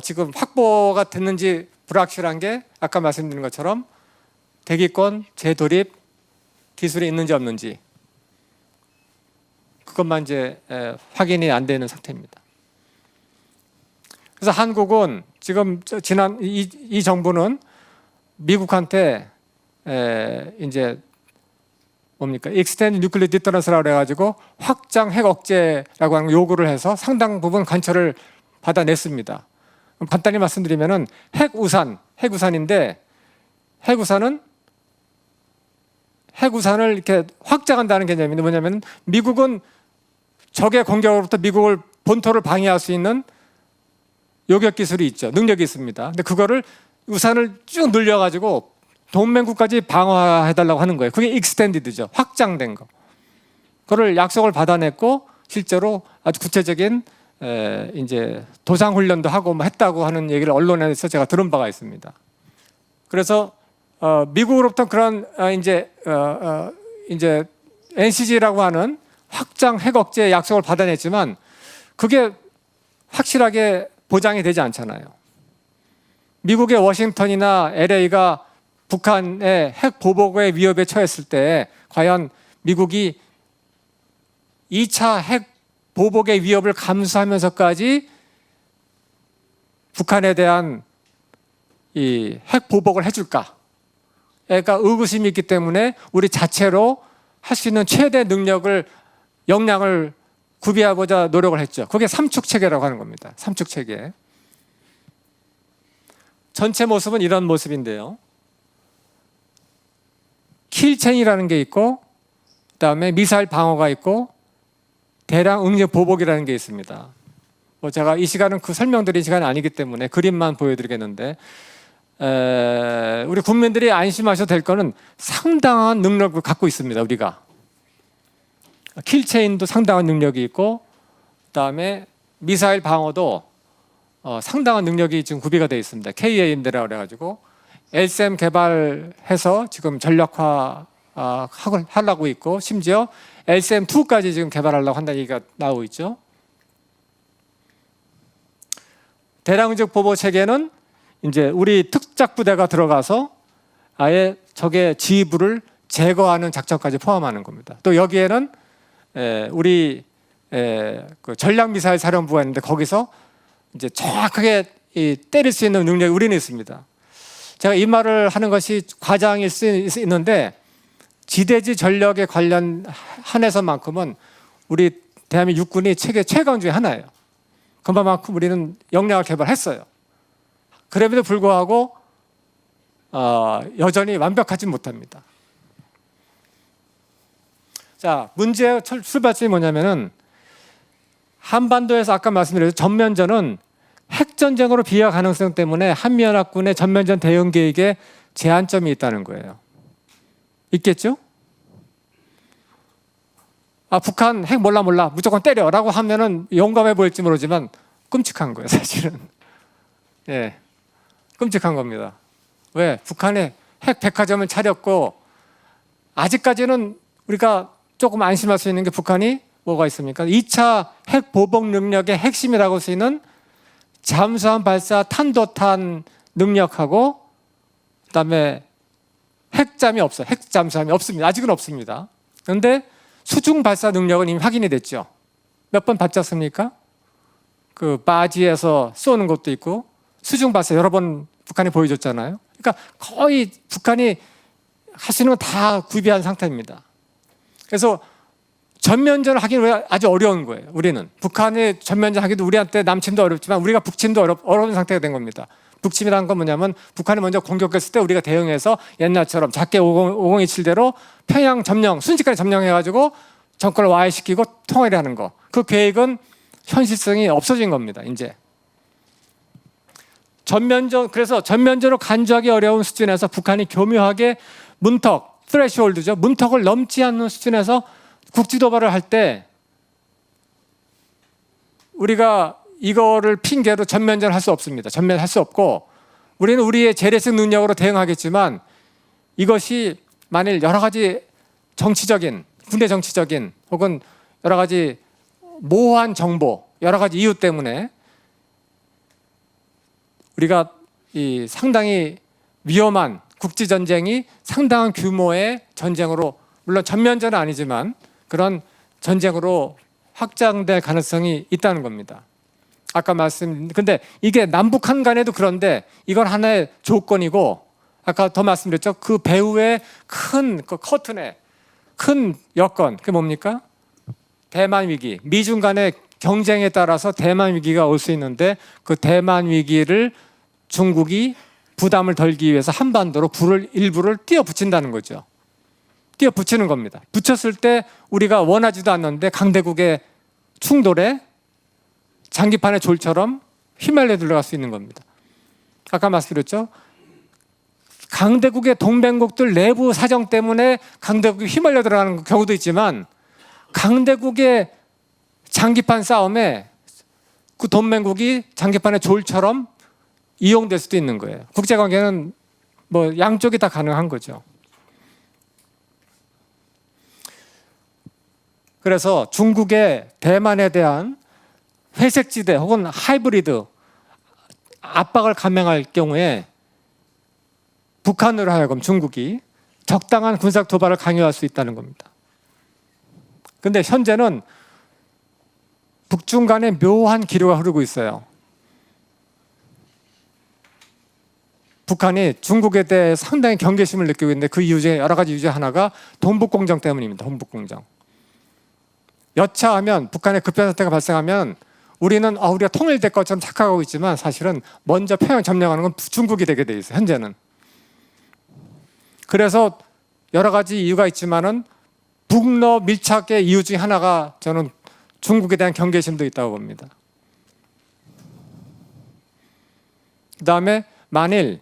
지금 확보가 됐는지 불확실한 게, 아까 말씀드린 것처럼 대기권 재돌입 기술이 있는지 없는지, 그것만 이제 확인이 안 되는 상태입니다. 그래서 한국은 지금 지난 이 정부는 미국한테 이제 뭡니까? Extend Nuclear Deterrence라고 해가지고 확장 핵 억제라고 하는 요구를 해서 상당 부분 관철을 받아냈습니다. 간단히 말씀드리면은 핵우산인데, 핵우산을 이렇게 확장한다는 개념인데, 뭐냐면 미국은 적의 공격으로부터 미국을 본토를 방해할 수 있는 요격 기술이 있죠. 능력이 있습니다. 근데 그거를 우산을 쭉 늘려가지고 동맹국까지 방어해달라고 하는 거예요. 그게 익스텐디드죠. 확장된 거. 그거를 약속을 받아냈고 실제로 아주 구체적인 이제 도상 훈련도 하고 뭐 했다고 하는 얘기를 언론에서 제가 들은 바가 있습니다. 그래서 미국으로부터 그런 이제 NCG라고 하는 확장 핵 억제 약속을 받아냈지만 그게 확실하게 보장이 되지 않잖아요. 미국의 워싱턴이나 LA가 북한의 핵 보복의 위협에 처했을 때 과연 미국이 2차 핵 보복의 위협을 감수하면서까지 북한에 대한 이 핵 보복을 해줄까? 그러니까 의구심이 있기 때문에 우리 자체로 할 수 있는 최대 능력을, 역량을 구비하고자 노력을 했죠. 그게 삼축 체계라고 하는 겁니다. 삼축 체계. 전체 모습은 이런 모습인데요. 킬체인이라는 게 있고, 그다음에 미사일 방어가 있고, 대량 응징 보복이라는 게 있습니다. 뭐 제가 이 시간은 그 설명드릴 시간이 아니기 때문에 그림만 보여드리겠는데, 우리 국민들이 안심하셔도 될 거는 상당한 능력을 갖고 있습니다. 우리가 킬체인도 상당한 능력이 있고, 그다음에 미사일 방어도 상당한 능력이 지금 구비가 되어 있습니다. KAM대라고 그래가지고 LSAM 개발해서 지금 전략화 하려고 있고, 심지어 LSAM2까지 지금 개발하려고 한다는 얘기가 나오고 있죠. 대량응징 보복 체계는 이제 우리 특작부대가 들어가서 아예 적의 지휘부를 제거하는 작전까지 포함하는 겁니다. 또 여기에는 우리 그 전략미사일 사령부가 있는데 거기서 이제 정확하게 때릴 수 있는 능력이 우리는 있습니다. 제가 이 말을 하는 것이 과장일 수 있는데, 지대지 전력에 관련한에서만큼은 우리 대한민국 육군이 세계 최강 중에 하나예요. 그만큼 우리는 역량을 개발했어요. 그럼에도 불구하고 여전히 완벽하지 못합니다. 자, 문제의 출발점이 뭐냐면은, 한반도에서 아까 말씀드렸죠. 전면전은 핵전쟁으로 비화 가능성 때문에 한미연합군의 전면전 대응 계획에 제한점이 있다는 거예요. 있겠죠? 아, 북한 핵 몰라 무조건 때려라고 하면은 용감해 보일지 모르지만 끔찍한 거예요, 사실은. 예, 끔찍한 겁니다. 왜? 북한에 핵 백화점을 차렸고 아직까지는 우리가 조금 안심할 수 있는 게 북한이 뭐가 있습니까? 2차 핵 보복 능력의 핵심이라고 쓰이는 잠수함 발사 탄도탄 능력하고 그다음에 핵잠이 없어요. 핵 잠수함이 없습니다. 아직은 없습니다. 그런데 수중 발사 능력은 이미 확인이 됐죠. 몇 번 봤지 않습니까? 그 바지에서 쏘는 것도 있고 수중 발사 여러 번 북한이 보여줬잖아요. 그러니까 거의 북한이 할 수 있는 건 다 구비한 상태입니다. 그래서 전면전을 하기는 아주 어려운 거예요. 우리는 북한의 전면전 하기도 우리한테 남침도 어렵지만 우리가 북침도 어려운 상태가 된 겁니다. 북침이라는 건 뭐냐면 북한이 먼저 공격했을 때 우리가 대응해서 옛날처럼 작게 5027대로 평양 점령 순식간에 점령해가지고 정권을 와해시키고 통일을 하는 거. 그 계획은 현실성이 없어진 겁니다. 이제 그래서 전면전으로 간주하기 어려운 수준에서 북한이 교묘하게 문턱, 스레시홀드죠. 문턱을 넘지 않는 수준에서 국지 도발을 할 때 우리가 이거를 핑계로 전면전을 할 수 없습니다. 전면할 수 없고 우리는 우리의 재래식 능력으로 대응하겠지만 이것이 만일 여러 가지 정치적인, 군대 정치적인 혹은 여러 가지 모호한 정보, 여러 가지 이유 때문에 우리가 이 상당히 위험한 국지 전쟁이 상당한 규모의 전쟁으로 물론 전면전은 아니지만 그런 전쟁으로 확장될 가능성이 있다는 겁니다. 아까 근데 이게 남북한 간에도 그런데 이건 하나의 조건이고 아까 더 말씀드렸죠. 그 배후의 큰 그 커튼의 큰 여건 그게 뭡니까? 대만 위기. 미중 간의 경쟁에 따라서 대만 위기가 올 수 있는데 그 대만 위기를 중국이 부담을 덜기 위해서 한반도로 일부를 띄워붙인다는 거죠. 띄워붙이는 겁니다. 붙였을 때 우리가 원하지도 않는데 강대국의 충돌에 장기판의 졸처럼 휘말려 들어갈 수 있는 겁니다. 아까 말씀드렸죠. 강대국의 동맹국들 내부 사정 때문에 강대국이 휘말려 들어가는 경우도 있지만 강대국의 장기판 싸움에 그 동맹국이 장기판의 졸처럼 이용될 수도 있는 거예요. 국제관계는 뭐 양쪽이 다 가능한 거죠. 그래서 중국의 대만에 대한 회색지대 혹은 하이브리드 압박을 감행할 경우에 북한으로 하여금 중국이 적당한 군사적 도발을 강요할 수 있다는 겁니다. 그런데 현재는 북중 간에 묘한 기류가 흐르고 있어요. 북한이 중국에 대해 상당히 경계심을 느끼고 있는데 그 이유 중에 여러 가지 이유 중에 하나가 동북공정 때문입니다. 동북공정. 여차하면 북한의 급변 사태가 발생하면 우리는 우리가 통일될 것처럼 착각하고 있지만 사실은 먼저 평양 점령하는 건 중국이 되게 돼 있어요. 현재는. 그래서 여러 가지 이유가 있지만은 북러 밀착의 이유 중에 하나가 저는 중국에 대한 경계심도 있다고 봅니다. 그다음에 만일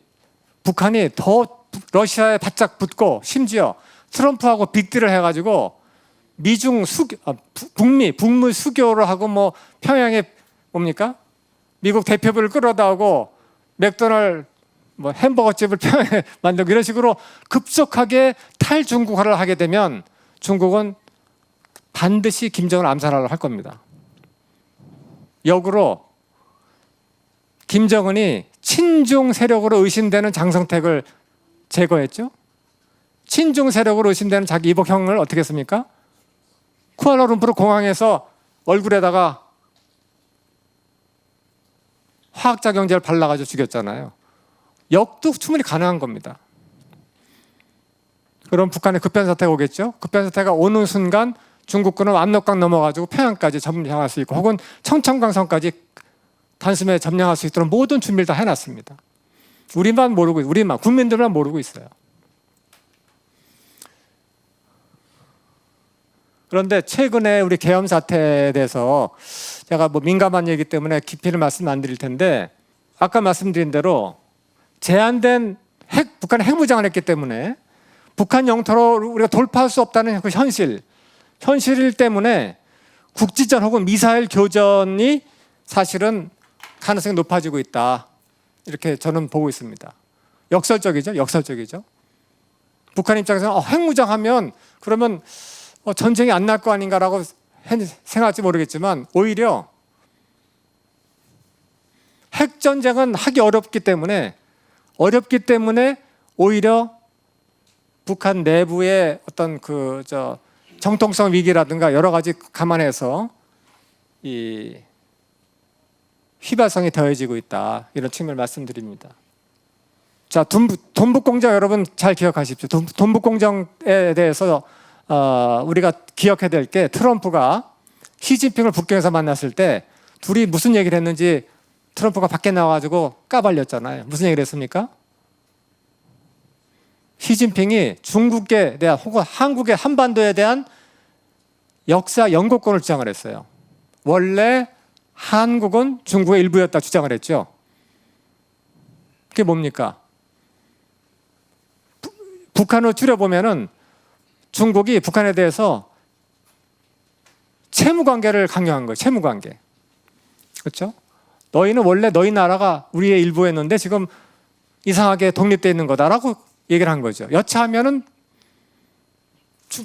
북한이 더 러시아에 바짝 붙고 심지어 트럼프하고 빅딜을 해가지고 미중 북미 수교를 하고 뭐 평양에 뭡니까? 미국 대표부를 끌어다 오고 맥도날드 뭐 햄버거 집을 평양에 만들고 이런 식으로 급속하게 탈중국화를 하게 되면 중국은 반드시 김정을 암살하려 할 겁니다. 역으로 김정은이 친중 세력으로 의심되는 장성택을 제거했죠. 친중 세력으로 의심되는 자기 이복형을 어떻게 했습니까? 쿠알라룸푸르 공항에서 얼굴에다가 화학작용제를 발라가지고 죽였잖아요. 역도 충분히 가능한 겁니다. 그럼 북한에 급변 사태가 오겠죠. 급변 사태가 오는 순간 중국군은 압록강 넘어가지고 평양까지 점령할 수 있고 혹은 청천강성까지 단숨에 점령할 수 있도록 모든 준비를 다 해놨습니다. 우리만 국민들만 모르고 있어요. 그런데 최근에 우리 계엄 사태에 대해서 제가 뭐 민감한 얘기 때문에 깊이는 말씀 안 드릴 텐데 아까 말씀드린 대로 제한된 북한이 핵무장을 했기 때문에 북한 영토로 우리가 돌파할 수 없다는 그 현실 때문에 국지전 혹은 미사일 교전이 사실은 가능성이 높아지고 있다. 이렇게 저는 보고 있습니다. 역설적이죠. 북한 입장에서는 핵무장하면 그러면 전쟁이 안 날 거 아닌가라고 생각할지 모르겠지만 오히려 핵전쟁은 하기 어렵기 때문에 오히려 북한 내부의 어떤 정통성 위기라든가 여러 가지 감안해서 이 휘발성이 더해지고 있다. 이런 측면을 말씀드립니다. 자, 돈북공정 여러분 잘 기억하십시오. 돈북공정에 대해서 우리가 기억해야 될 게 트럼프가 시진핑을 북경에서 만났을 때 둘이 무슨 얘기를 했는지 트럼프가 밖에 나와가지고 까발렸잖아요. 무슨 얘기를 했습니까? 시진핑이 중국에 대한 혹은 한국의 한반도에 대한 역사 영국권을 주장을 했어요. 원래 한국은 중국의 일부였다 주장을 했죠. 그게 뭡니까? 북한으로 줄여보면은 중국이 북한에 대해서 채무관계를 강요한 거예요. 채무관계. 그렇죠? 너희는 원래 너희 나라가 우리의 일부였는데 지금 이상하게 독립되어 있는 거다라고 얘기를 한 거죠. 여차하면은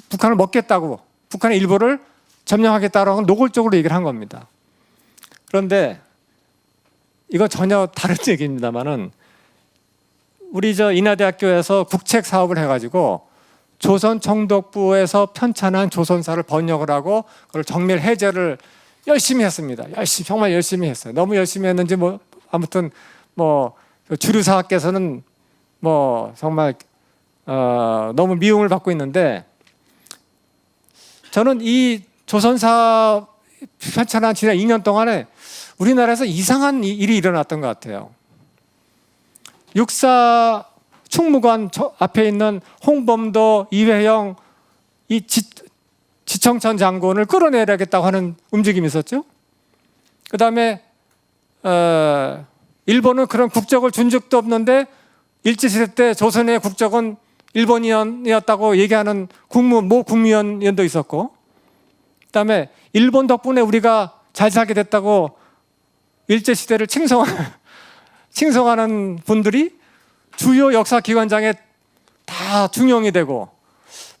북한을 먹겠다고, 북한의 일부를 점령하겠다라고 노골적으로 얘기를 한 겁니다. 그런데 이건 전혀 다른 얘기입니다만은 우리 인하대학교에서 국책 사업을 해가지고 조선총독부에서 편찬한 조선사를 번역을 하고 그걸 정밀 해제를 열심히 했습니다. 정말 열심히 했어요. 너무 열심히 했는지 아무튼 주류사학께서는 정말 너무 미움을 받고 있는데 저는 이 조선사 편찬한 지난 2년 동안에 우리나라에서 이상한 일이 일어났던 것 같아요. 육사 충무관 앞에 있는 홍범도, 이회영, 이 지청천 장군을 끌어내야겠다고 하는 움직임이 있었죠. 그 다음에 일본은 그런 국적을 준 적도 없는데 일제시대 때 조선의 국적은 일본이었다고 얘기하는 모 국무위원도 있었고, 그 다음에 일본 덕분에 우리가 잘 살게 됐다고 일제시대를 칭송하는 분들이 주요 역사기관장에 다 중용이 되고,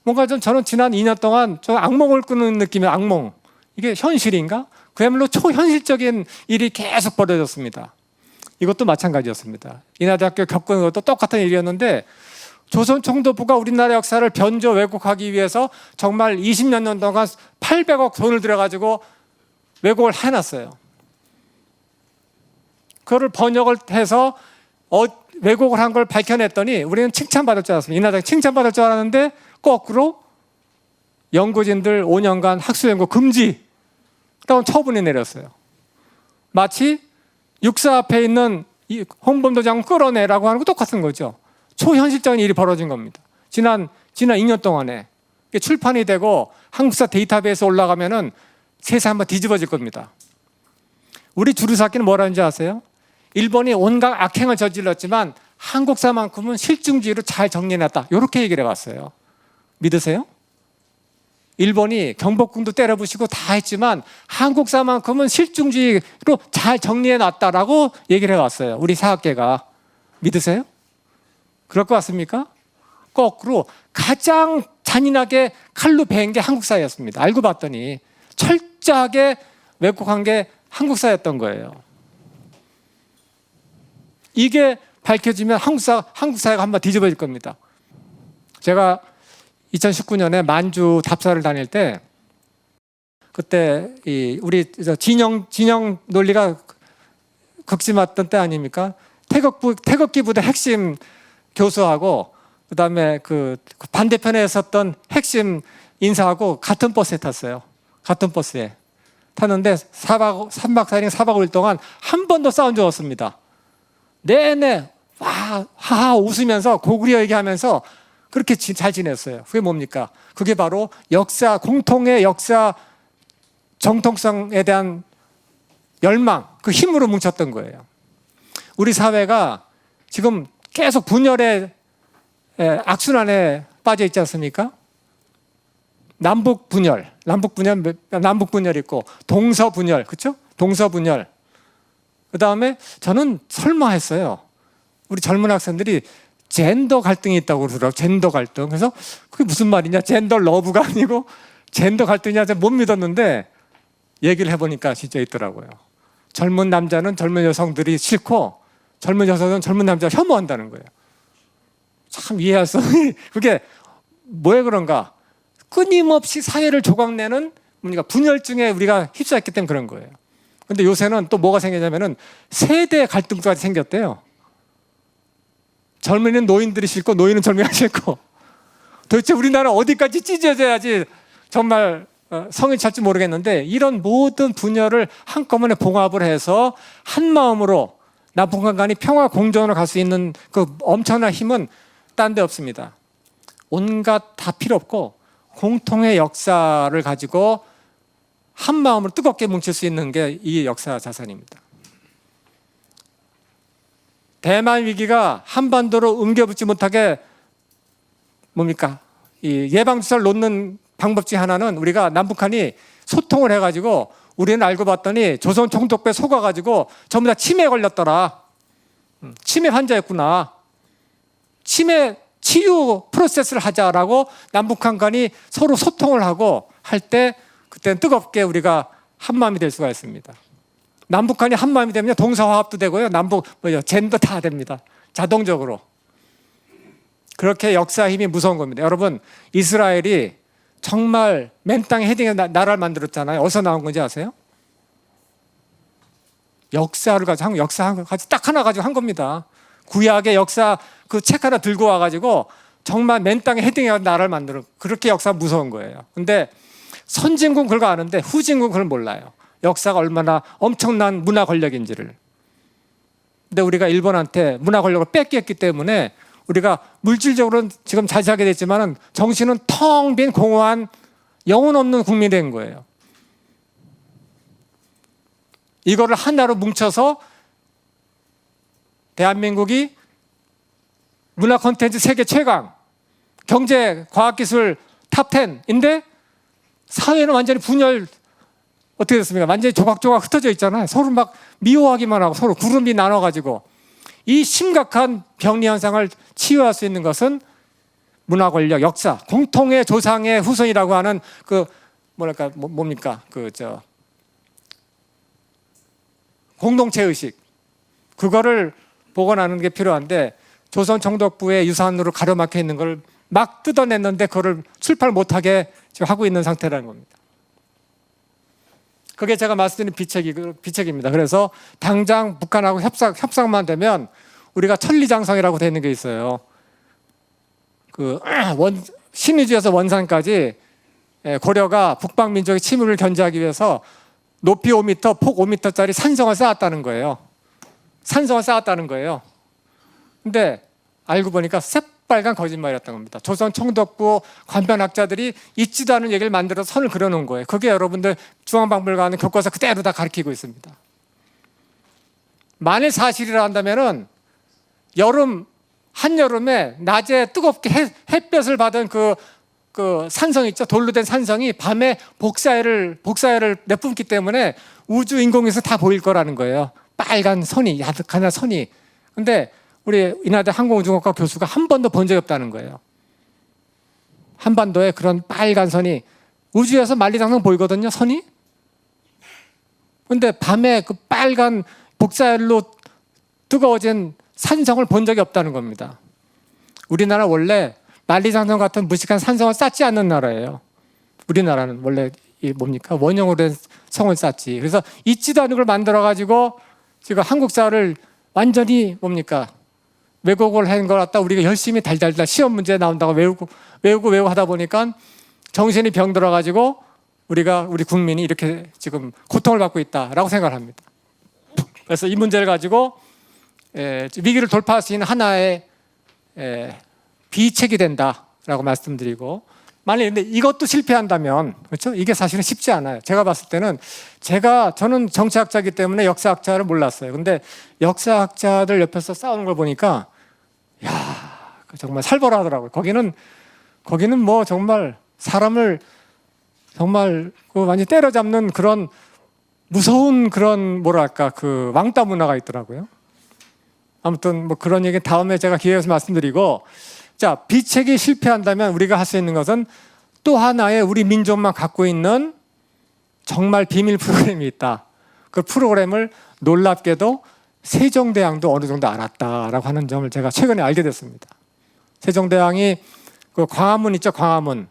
뭔가 저는 지난 2년 동안 좀 악몽을 꾸는 느낌의 악몽. 이게 현실인가? 그야말로 초현실적인 일이 계속 벌어졌습니다. 이것도 마찬가지였습니다. 인하대학교 겪은 것도 똑같은 일이었는데 조선총독부가 우리나라 역사를 변조 왜곡하기 위해서 정말 20몇 년 동안 800억 돈을 들여가지고 왜곡을 해놨어요. 그거를 번역을 해서 왜곡을 한 걸 밝혀냈더니 우리는 칭찬받을 줄 알았습니다. 인하대학 칭찬받을 줄 알았는데 거꾸로 연구진들 5년간 학술연구 금지, 그다음 처분이 내렸어요. 마치 육사 앞에 있는 이 홍범도 장군 끌어내라고 하는 거 똑같은 거죠. 초현실적인 일이 벌어진 겁니다. 지난 2년 동안에 출판이 되고 한국사 데이터베이스 올라가면은 세상 한번 뒤집어질 겁니다. 우리 주류사학기는 뭐라는지 아세요? 일본이 온갖 악행을 저질렀지만 한국사만큼은 실증주의로 잘 정리해놨다. 이렇게 얘기를 해왔어요. 믿으세요? 일본이 경복궁도 때려부시고 다 했지만 한국사만큼은 실증주의로 잘 정리해놨다라고 얘기를 해왔어요. 우리 사학계가. 믿으세요? 그럴 것 같습니까? 거꾸로 가장 잔인하게 칼로 베인 게 한국사였습니다. 알고 봤더니 철저하게 왜곡한 게 한국사였던 거예요. 이게 밝혀지면 한국사회가 한번 뒤집어질 겁니다. 제가 2019년에 만주 답사를 다닐 때 그때 우리 진영 논리가 극심했던 때 아닙니까? 태극기 부대 핵심 교수하고 그다음에 그 반대편에 있었던 핵심 인사하고 같은 버스에 탔어요. 같은 버스에 탔는데 3박 4일, 4박 5일 동안 한 번도 싸운 적 없습니다. 내내 하하 웃으면서 고구려 얘기하면서 그렇게 잘 지냈어요. 그게 뭡니까? 그게 바로 공통의 역사 정통성에 대한 열망, 그 힘으로 뭉쳤던 거예요. 우리 사회가 지금 계속 분열의 악순환에 빠져 있지 않습니까? 남북 분열 있고 동서분열, 그렇죠? 동서분열. 그 다음에 저는 설마 했어요. 우리 젊은 학생들이 젠더 갈등이 있다고 그러더라고요. 젠더 갈등. 그래서 그게 무슨 말이냐? 젠더 러브가 아니고 젠더 갈등이냐? 제가 못 믿었는데 얘기를 해보니까 진짜 있더라고요. 젊은 남자는 젊은 여성들이 싫고 젊은 여성은 젊은 남자를 혐오한다는 거예요. 참 이해할 수 없는 그게 왜 그런가? 끊임없이 사회를 조각내는 뭡니까? 분열증에 우리가 휩싸였기 때문에 그런 거예요. 근데 요새는 또 뭐가 생기냐면은 세대 갈등까지 생겼대요. 젊은이는 노인들이 싫고 노인은 젊은이가 싫고 도대체 우리나라 어디까지 찢어져야지 정말 성이 찰지 모르겠는데 이런 모든 분열을 한꺼번에 봉합을 해서 한 마음으로 남북한 간이 평화 공존으로 갈 수 있는 그 엄청난 힘은 딴 데 없습니다. 온갖 다 필요 없고 공통의 역사를 가지고 한 마음으로 뜨겁게 뭉칠 수 있는 게 이 역사 자산입니다. 대만 위기가 한반도로 옮겨붙지 못하게 뭡니까? 이 예방주사를 놓는 방법 중 하나는 우리가 남북한이 소통을 해가지고 우리는 알고 봤더니 조선 총독부에 속아가지고 전부 다 치매에 걸렸더라. 치매 환자였구나. 치매 치유 프로세스를 하자라고 남북한 간이 서로 소통을 하고 할 때 그때는 뜨겁게 우리가 한마음이 될 수가 있습니다. 남북한이 한마음이 되면 동서화합도 되고요. 남북 젠더 다 됩니다. 자동적으로. 그렇게 역사 힘이 무서운 겁니다. 여러분, 이스라엘이 정말 맨 땅에 헤딩해 나라를 만들었잖아요. 어디서 나온 건지 아세요? 역사를 가지고 딱 하나 가지고 한 겁니다. 구약의 역사 그 책 하나 들고 와가지고 정말 맨 땅에 헤딩해 나라를 만들어. 그렇게 역사 무서운 거예요. 근데 선진국은 그걸 아는데 후진국은 그걸 몰라요. 역사가 얼마나 엄청난 문화 권력인지를. 근데 우리가 일본한테 문화 권력을 뺏겼기 때문에 우리가 물질적으로는 지금 잘 살게 됐지만 정신은 텅 빈 공허한 영혼 없는 국민이 된 거예요. 이거를 하나로 뭉쳐서 대한민국이 문화 콘텐츠 세계 최강, 경제, 과학기술 탑 10인데 사회는 완전히 분열 어떻게 됐습니까? 완전히 조각조각 흩어져 있잖아요. 서로 막 미워하기만 하고 서로 구름이 나눠가지고 이 심각한 병리 현상을 치유할 수 있는 것은 문화 권력, 역사, 공통의 조상의 후손이라고 하는 그 뭐랄까 뭡니까 공동체 의식 그거를 복원하는 게 필요한데 조선 총독부의 유산으로 가로막혀 있는 걸 막 뜯어냈는데 그거를 출발 못하게 지금 하고 있는 상태라는 겁니다. 그게 제가 말씀드린 비책입니다. 그래서 당장 북한하고 협상만 되면 우리가 천리장성이라고 되어 있는 게 있어요. 신의주에서 원산까지 고려가 북방 민족의 침입을 견제하기 위해서 높이 5m, 폭 5m짜리 산성을 쌓았다는 거예요. 산성을 쌓았다는 거예요. 근데 알고 보니까 새빨간 거짓말이었던 겁니다. 조선 총독부 관변학자들이 있지도 않은 얘기를 만들어서 선을 그려놓은 거예요. 그게 여러분들 중앙박물관의 교과서 그대로 다 가르치고 있습니다. 만일 사실이라 한다면은 한여름에 낮에 뜨겁게 햇볕을 받은 그 산성 있죠? 돌로 된 산성이 밤에 복사해를 내뿜기 때문에 우주 인공위에서 다 보일 거라는 거예요. 빨간 선이, 야득한 선이. 근데 우리 인하대 항공우주공학과 교수가 한 번도 본 적이 없다는 거예요. 한반도에 그런 빨간 선이 우주에서 만리장성 보이거든요, 선이. 근데 밤에 그 빨간 복사열로 뜨거워진 산성을 본 적이 없다는 겁니다. 우리나라 원래 만리장성 같은 무식한 산성을 쌓지 않는 나라예요. 우리나라는 원래 원형으로 된 성을 쌓지. 그래서 있지도 않은 걸 만들어가지고 지금 한국사를 완전히 왜곡을 한 걸 갖다 우리가 열심히 달달달 시험 문제 나온다고 외우고 하다 보니까 정신이 병들어가지고 우리 국민이 이렇게 지금 고통을 받고 있다라고 생각을 합니다. 그래서 이 문제를 가지고 위기를 돌파할 수 있는 하나의 비책이 된다라고 말씀드리고, 만약에 근데 이것도 실패한다면, 그렇죠? 이게 사실은 쉽지 않아요. 제가 봤을 때는 저는 정치학자이기 때문에 역사학자를 몰랐어요. 근데 역사학자들 옆에서 싸우는 걸 보니까 정말 살벌하더라고요. 거기는 거기는 뭐 정말 사람을 정말 그 완전히 때려잡는 그런 무서운 그런 뭐랄까 그 왕따 문화가 있더라고요. 아무튼 뭐 그런 얘기 다음에 제가 기회에서 말씀드리고, 자, 비책이 실패한다면 우리가 할 수 있는 것은 또 하나의 우리 민족만 갖고 있는 정말 비밀 프로그램이 있다. 그 프로그램을 놀랍게도 세종대왕도 어느 정도 알았다라고 하는 점을 제가 최근에 알게 됐습니다. 세종대왕이 그 광화문 있죠, 광화문.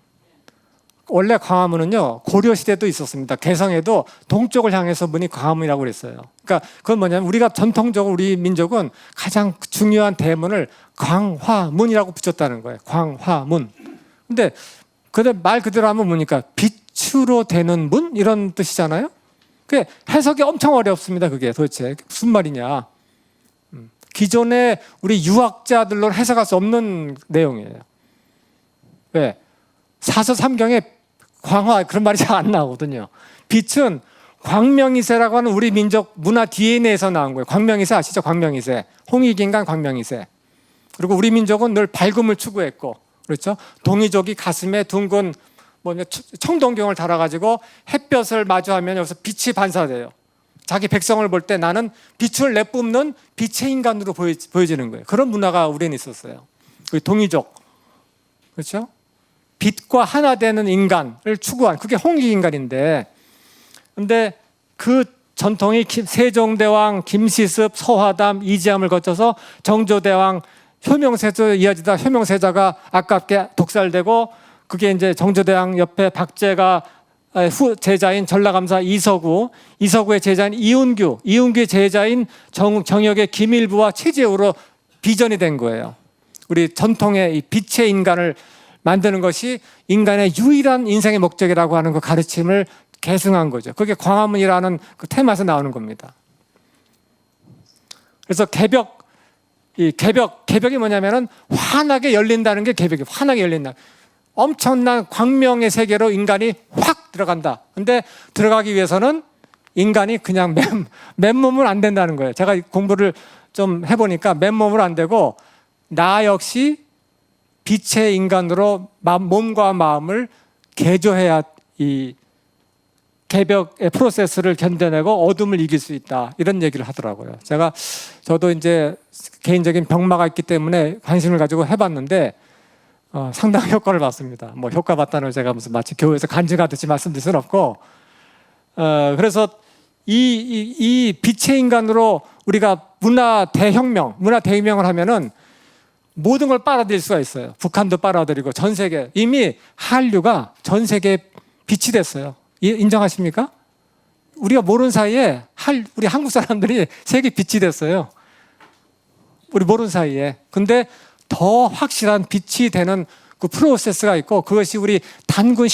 원래 광화문은요 고려 시대도 있었습니다. 개성에도 동쪽을 향해서 문이 광화문이라고 그랬어요. 그러니까 그건 뭐냐면 우리가 전통적으로 우리 민족은 가장 중요한 대문을 광화문이라고 붙였다는 거예요. 광화문. 근데 말 그대로 하면 뭐니까 빛으로 되는 문 이런 뜻이잖아요. 그게 해석이 엄청 어렵습니다. 그게 도대체 무슨 말이냐. 기존의 우리 유학자들로는 해석할 수 없는 내용이에요. 왜? 사서삼경에 광화 그런 말이 잘 안 나오거든요. 빛은 광명이세라고 하는 우리 민족 문화 DNA에서 나온 거예요. 광명이세 아시죠? 광명이세. 홍익인간 광명이세. 그리고 우리 민족은 늘 밝음을 추구했고, 그렇죠? 동이족이 가슴에 둥근 청동경을 달아가지고 햇볕을 마주하면 여기서 빛이 반사돼요. 자기 백성을 볼 때 나는 빛을 내뿜는 빛의 인간으로 보여지는 거예요. 그런 문화가 우리는 있었어요. 동이족, 그렇죠? 빛과 하나 되는 인간을 추구한, 그게 홍익인간인데, 근데 그 전통이 세종대왕, 김시습, 서화담, 이지함을 거쳐서 정조대왕, 효명세조 이어지다 효명세자가 아깝게 독살되고, 그게 이제 정조대왕 옆에 박제가 제자인 전라감사 이서구의 제자인 이운규의 제자인 정역의 김일부와 최재우로 비전이 된 거예요. 우리 전통의 이 빛의 인간을 만드는 것이 인간의 유일한 인생의 목적이라고 하는 그 가르침을 계승한 거죠. 그게 광화문이라는 그 테마에서 나오는 겁니다. 그래서 개벽이 뭐냐면은 환하게 열린다는 게 개벽이, 환하게 열린다. 엄청난 광명의 세계로 인간이 확 들어간다. 근데 들어가기 위해서는 인간이 그냥 맨몸은 안 된다는 거예요. 제가 공부를 좀 해보니까 맨몸으로 안 되고 나 역시 빛의 인간으로 몸과 마음을 개조해야 이 개벽의 프로세스를 견뎌내고 어둠을 이길 수 있다. 이런 얘기를 하더라고요. 저도 이제 개인적인 병마가 있기 때문에 관심을 가지고 해봤는데 상당히 효과를 봤습니다. 뭐 효과 봤다는 걸 제가 무슨 마치 교회에서 간증하듯이 말씀드릴 수는 없고, 그래서 이 빛의 인간으로 우리가 문화 대혁명을 하면은 모든 걸 빨아들일 수가 있어요. 북한도 빨아들이고 전 세계, 이미 한류가 전 세계에 빛이 됐어요. 인정하십니까? 우리가 모르는 사이에 우리 한국 사람들이 세계 빛이 됐어요. 우리 모르는 사이에. 근데 더 확실한 빛이 되는 그 프로세스가 있고, 그것이 우리 단군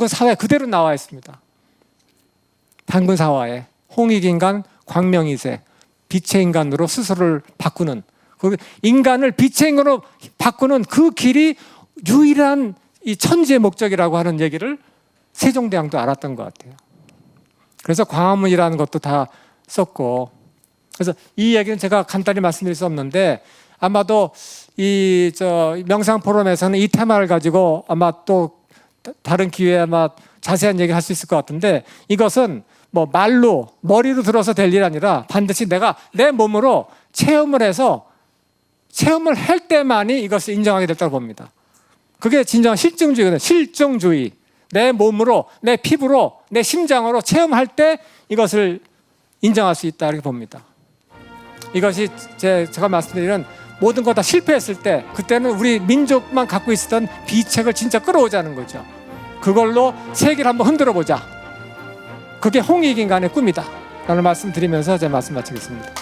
사화에 그대로 나와 있습니다. 단군 사화에 홍익인간 광명이세, 빛의 인간으로 스스로를 바꾸는, 그 인간을 빛의 인간으로 바꾸는 그 길이 유일한 이 천지의 목적이라고 하는 얘기를 세종대왕도 알았던 것 같아요. 그래서 광화문이라는 것도 다 썼고, 그래서 이 얘기는 제가 간단히 말씀드릴 수 없는데, 아마도 이 명상 포럼에서는 이 테마를 가지고 아마 또 다른 기회에 아마 자세한 얘기 할 수 있을 것 같은데, 이것은 뭐 머리로 들어서 될 일이 아니라 반드시 내가 내 몸으로 체험을 해서 체험을 할 때만이 이것을 인정하게 될다고 봅니다. 그게 진정한 실증주의거든요. 실증주의. 내 몸으로, 내 피부로, 내 심장으로 체험할 때 이것을 인정할 수 있다, 이렇게 봅니다. 이것이 제가 말씀드리는 모든 거 다 실패했을 때, 그때는 우리 민족만 갖고 있었던 비책을 진짜 끌어오자는 거죠. 그걸로 세계를 한번 흔들어 보자. 그게 홍익인간의 꿈이다 라는 말씀 드리면서 제 말씀 마치겠습니다.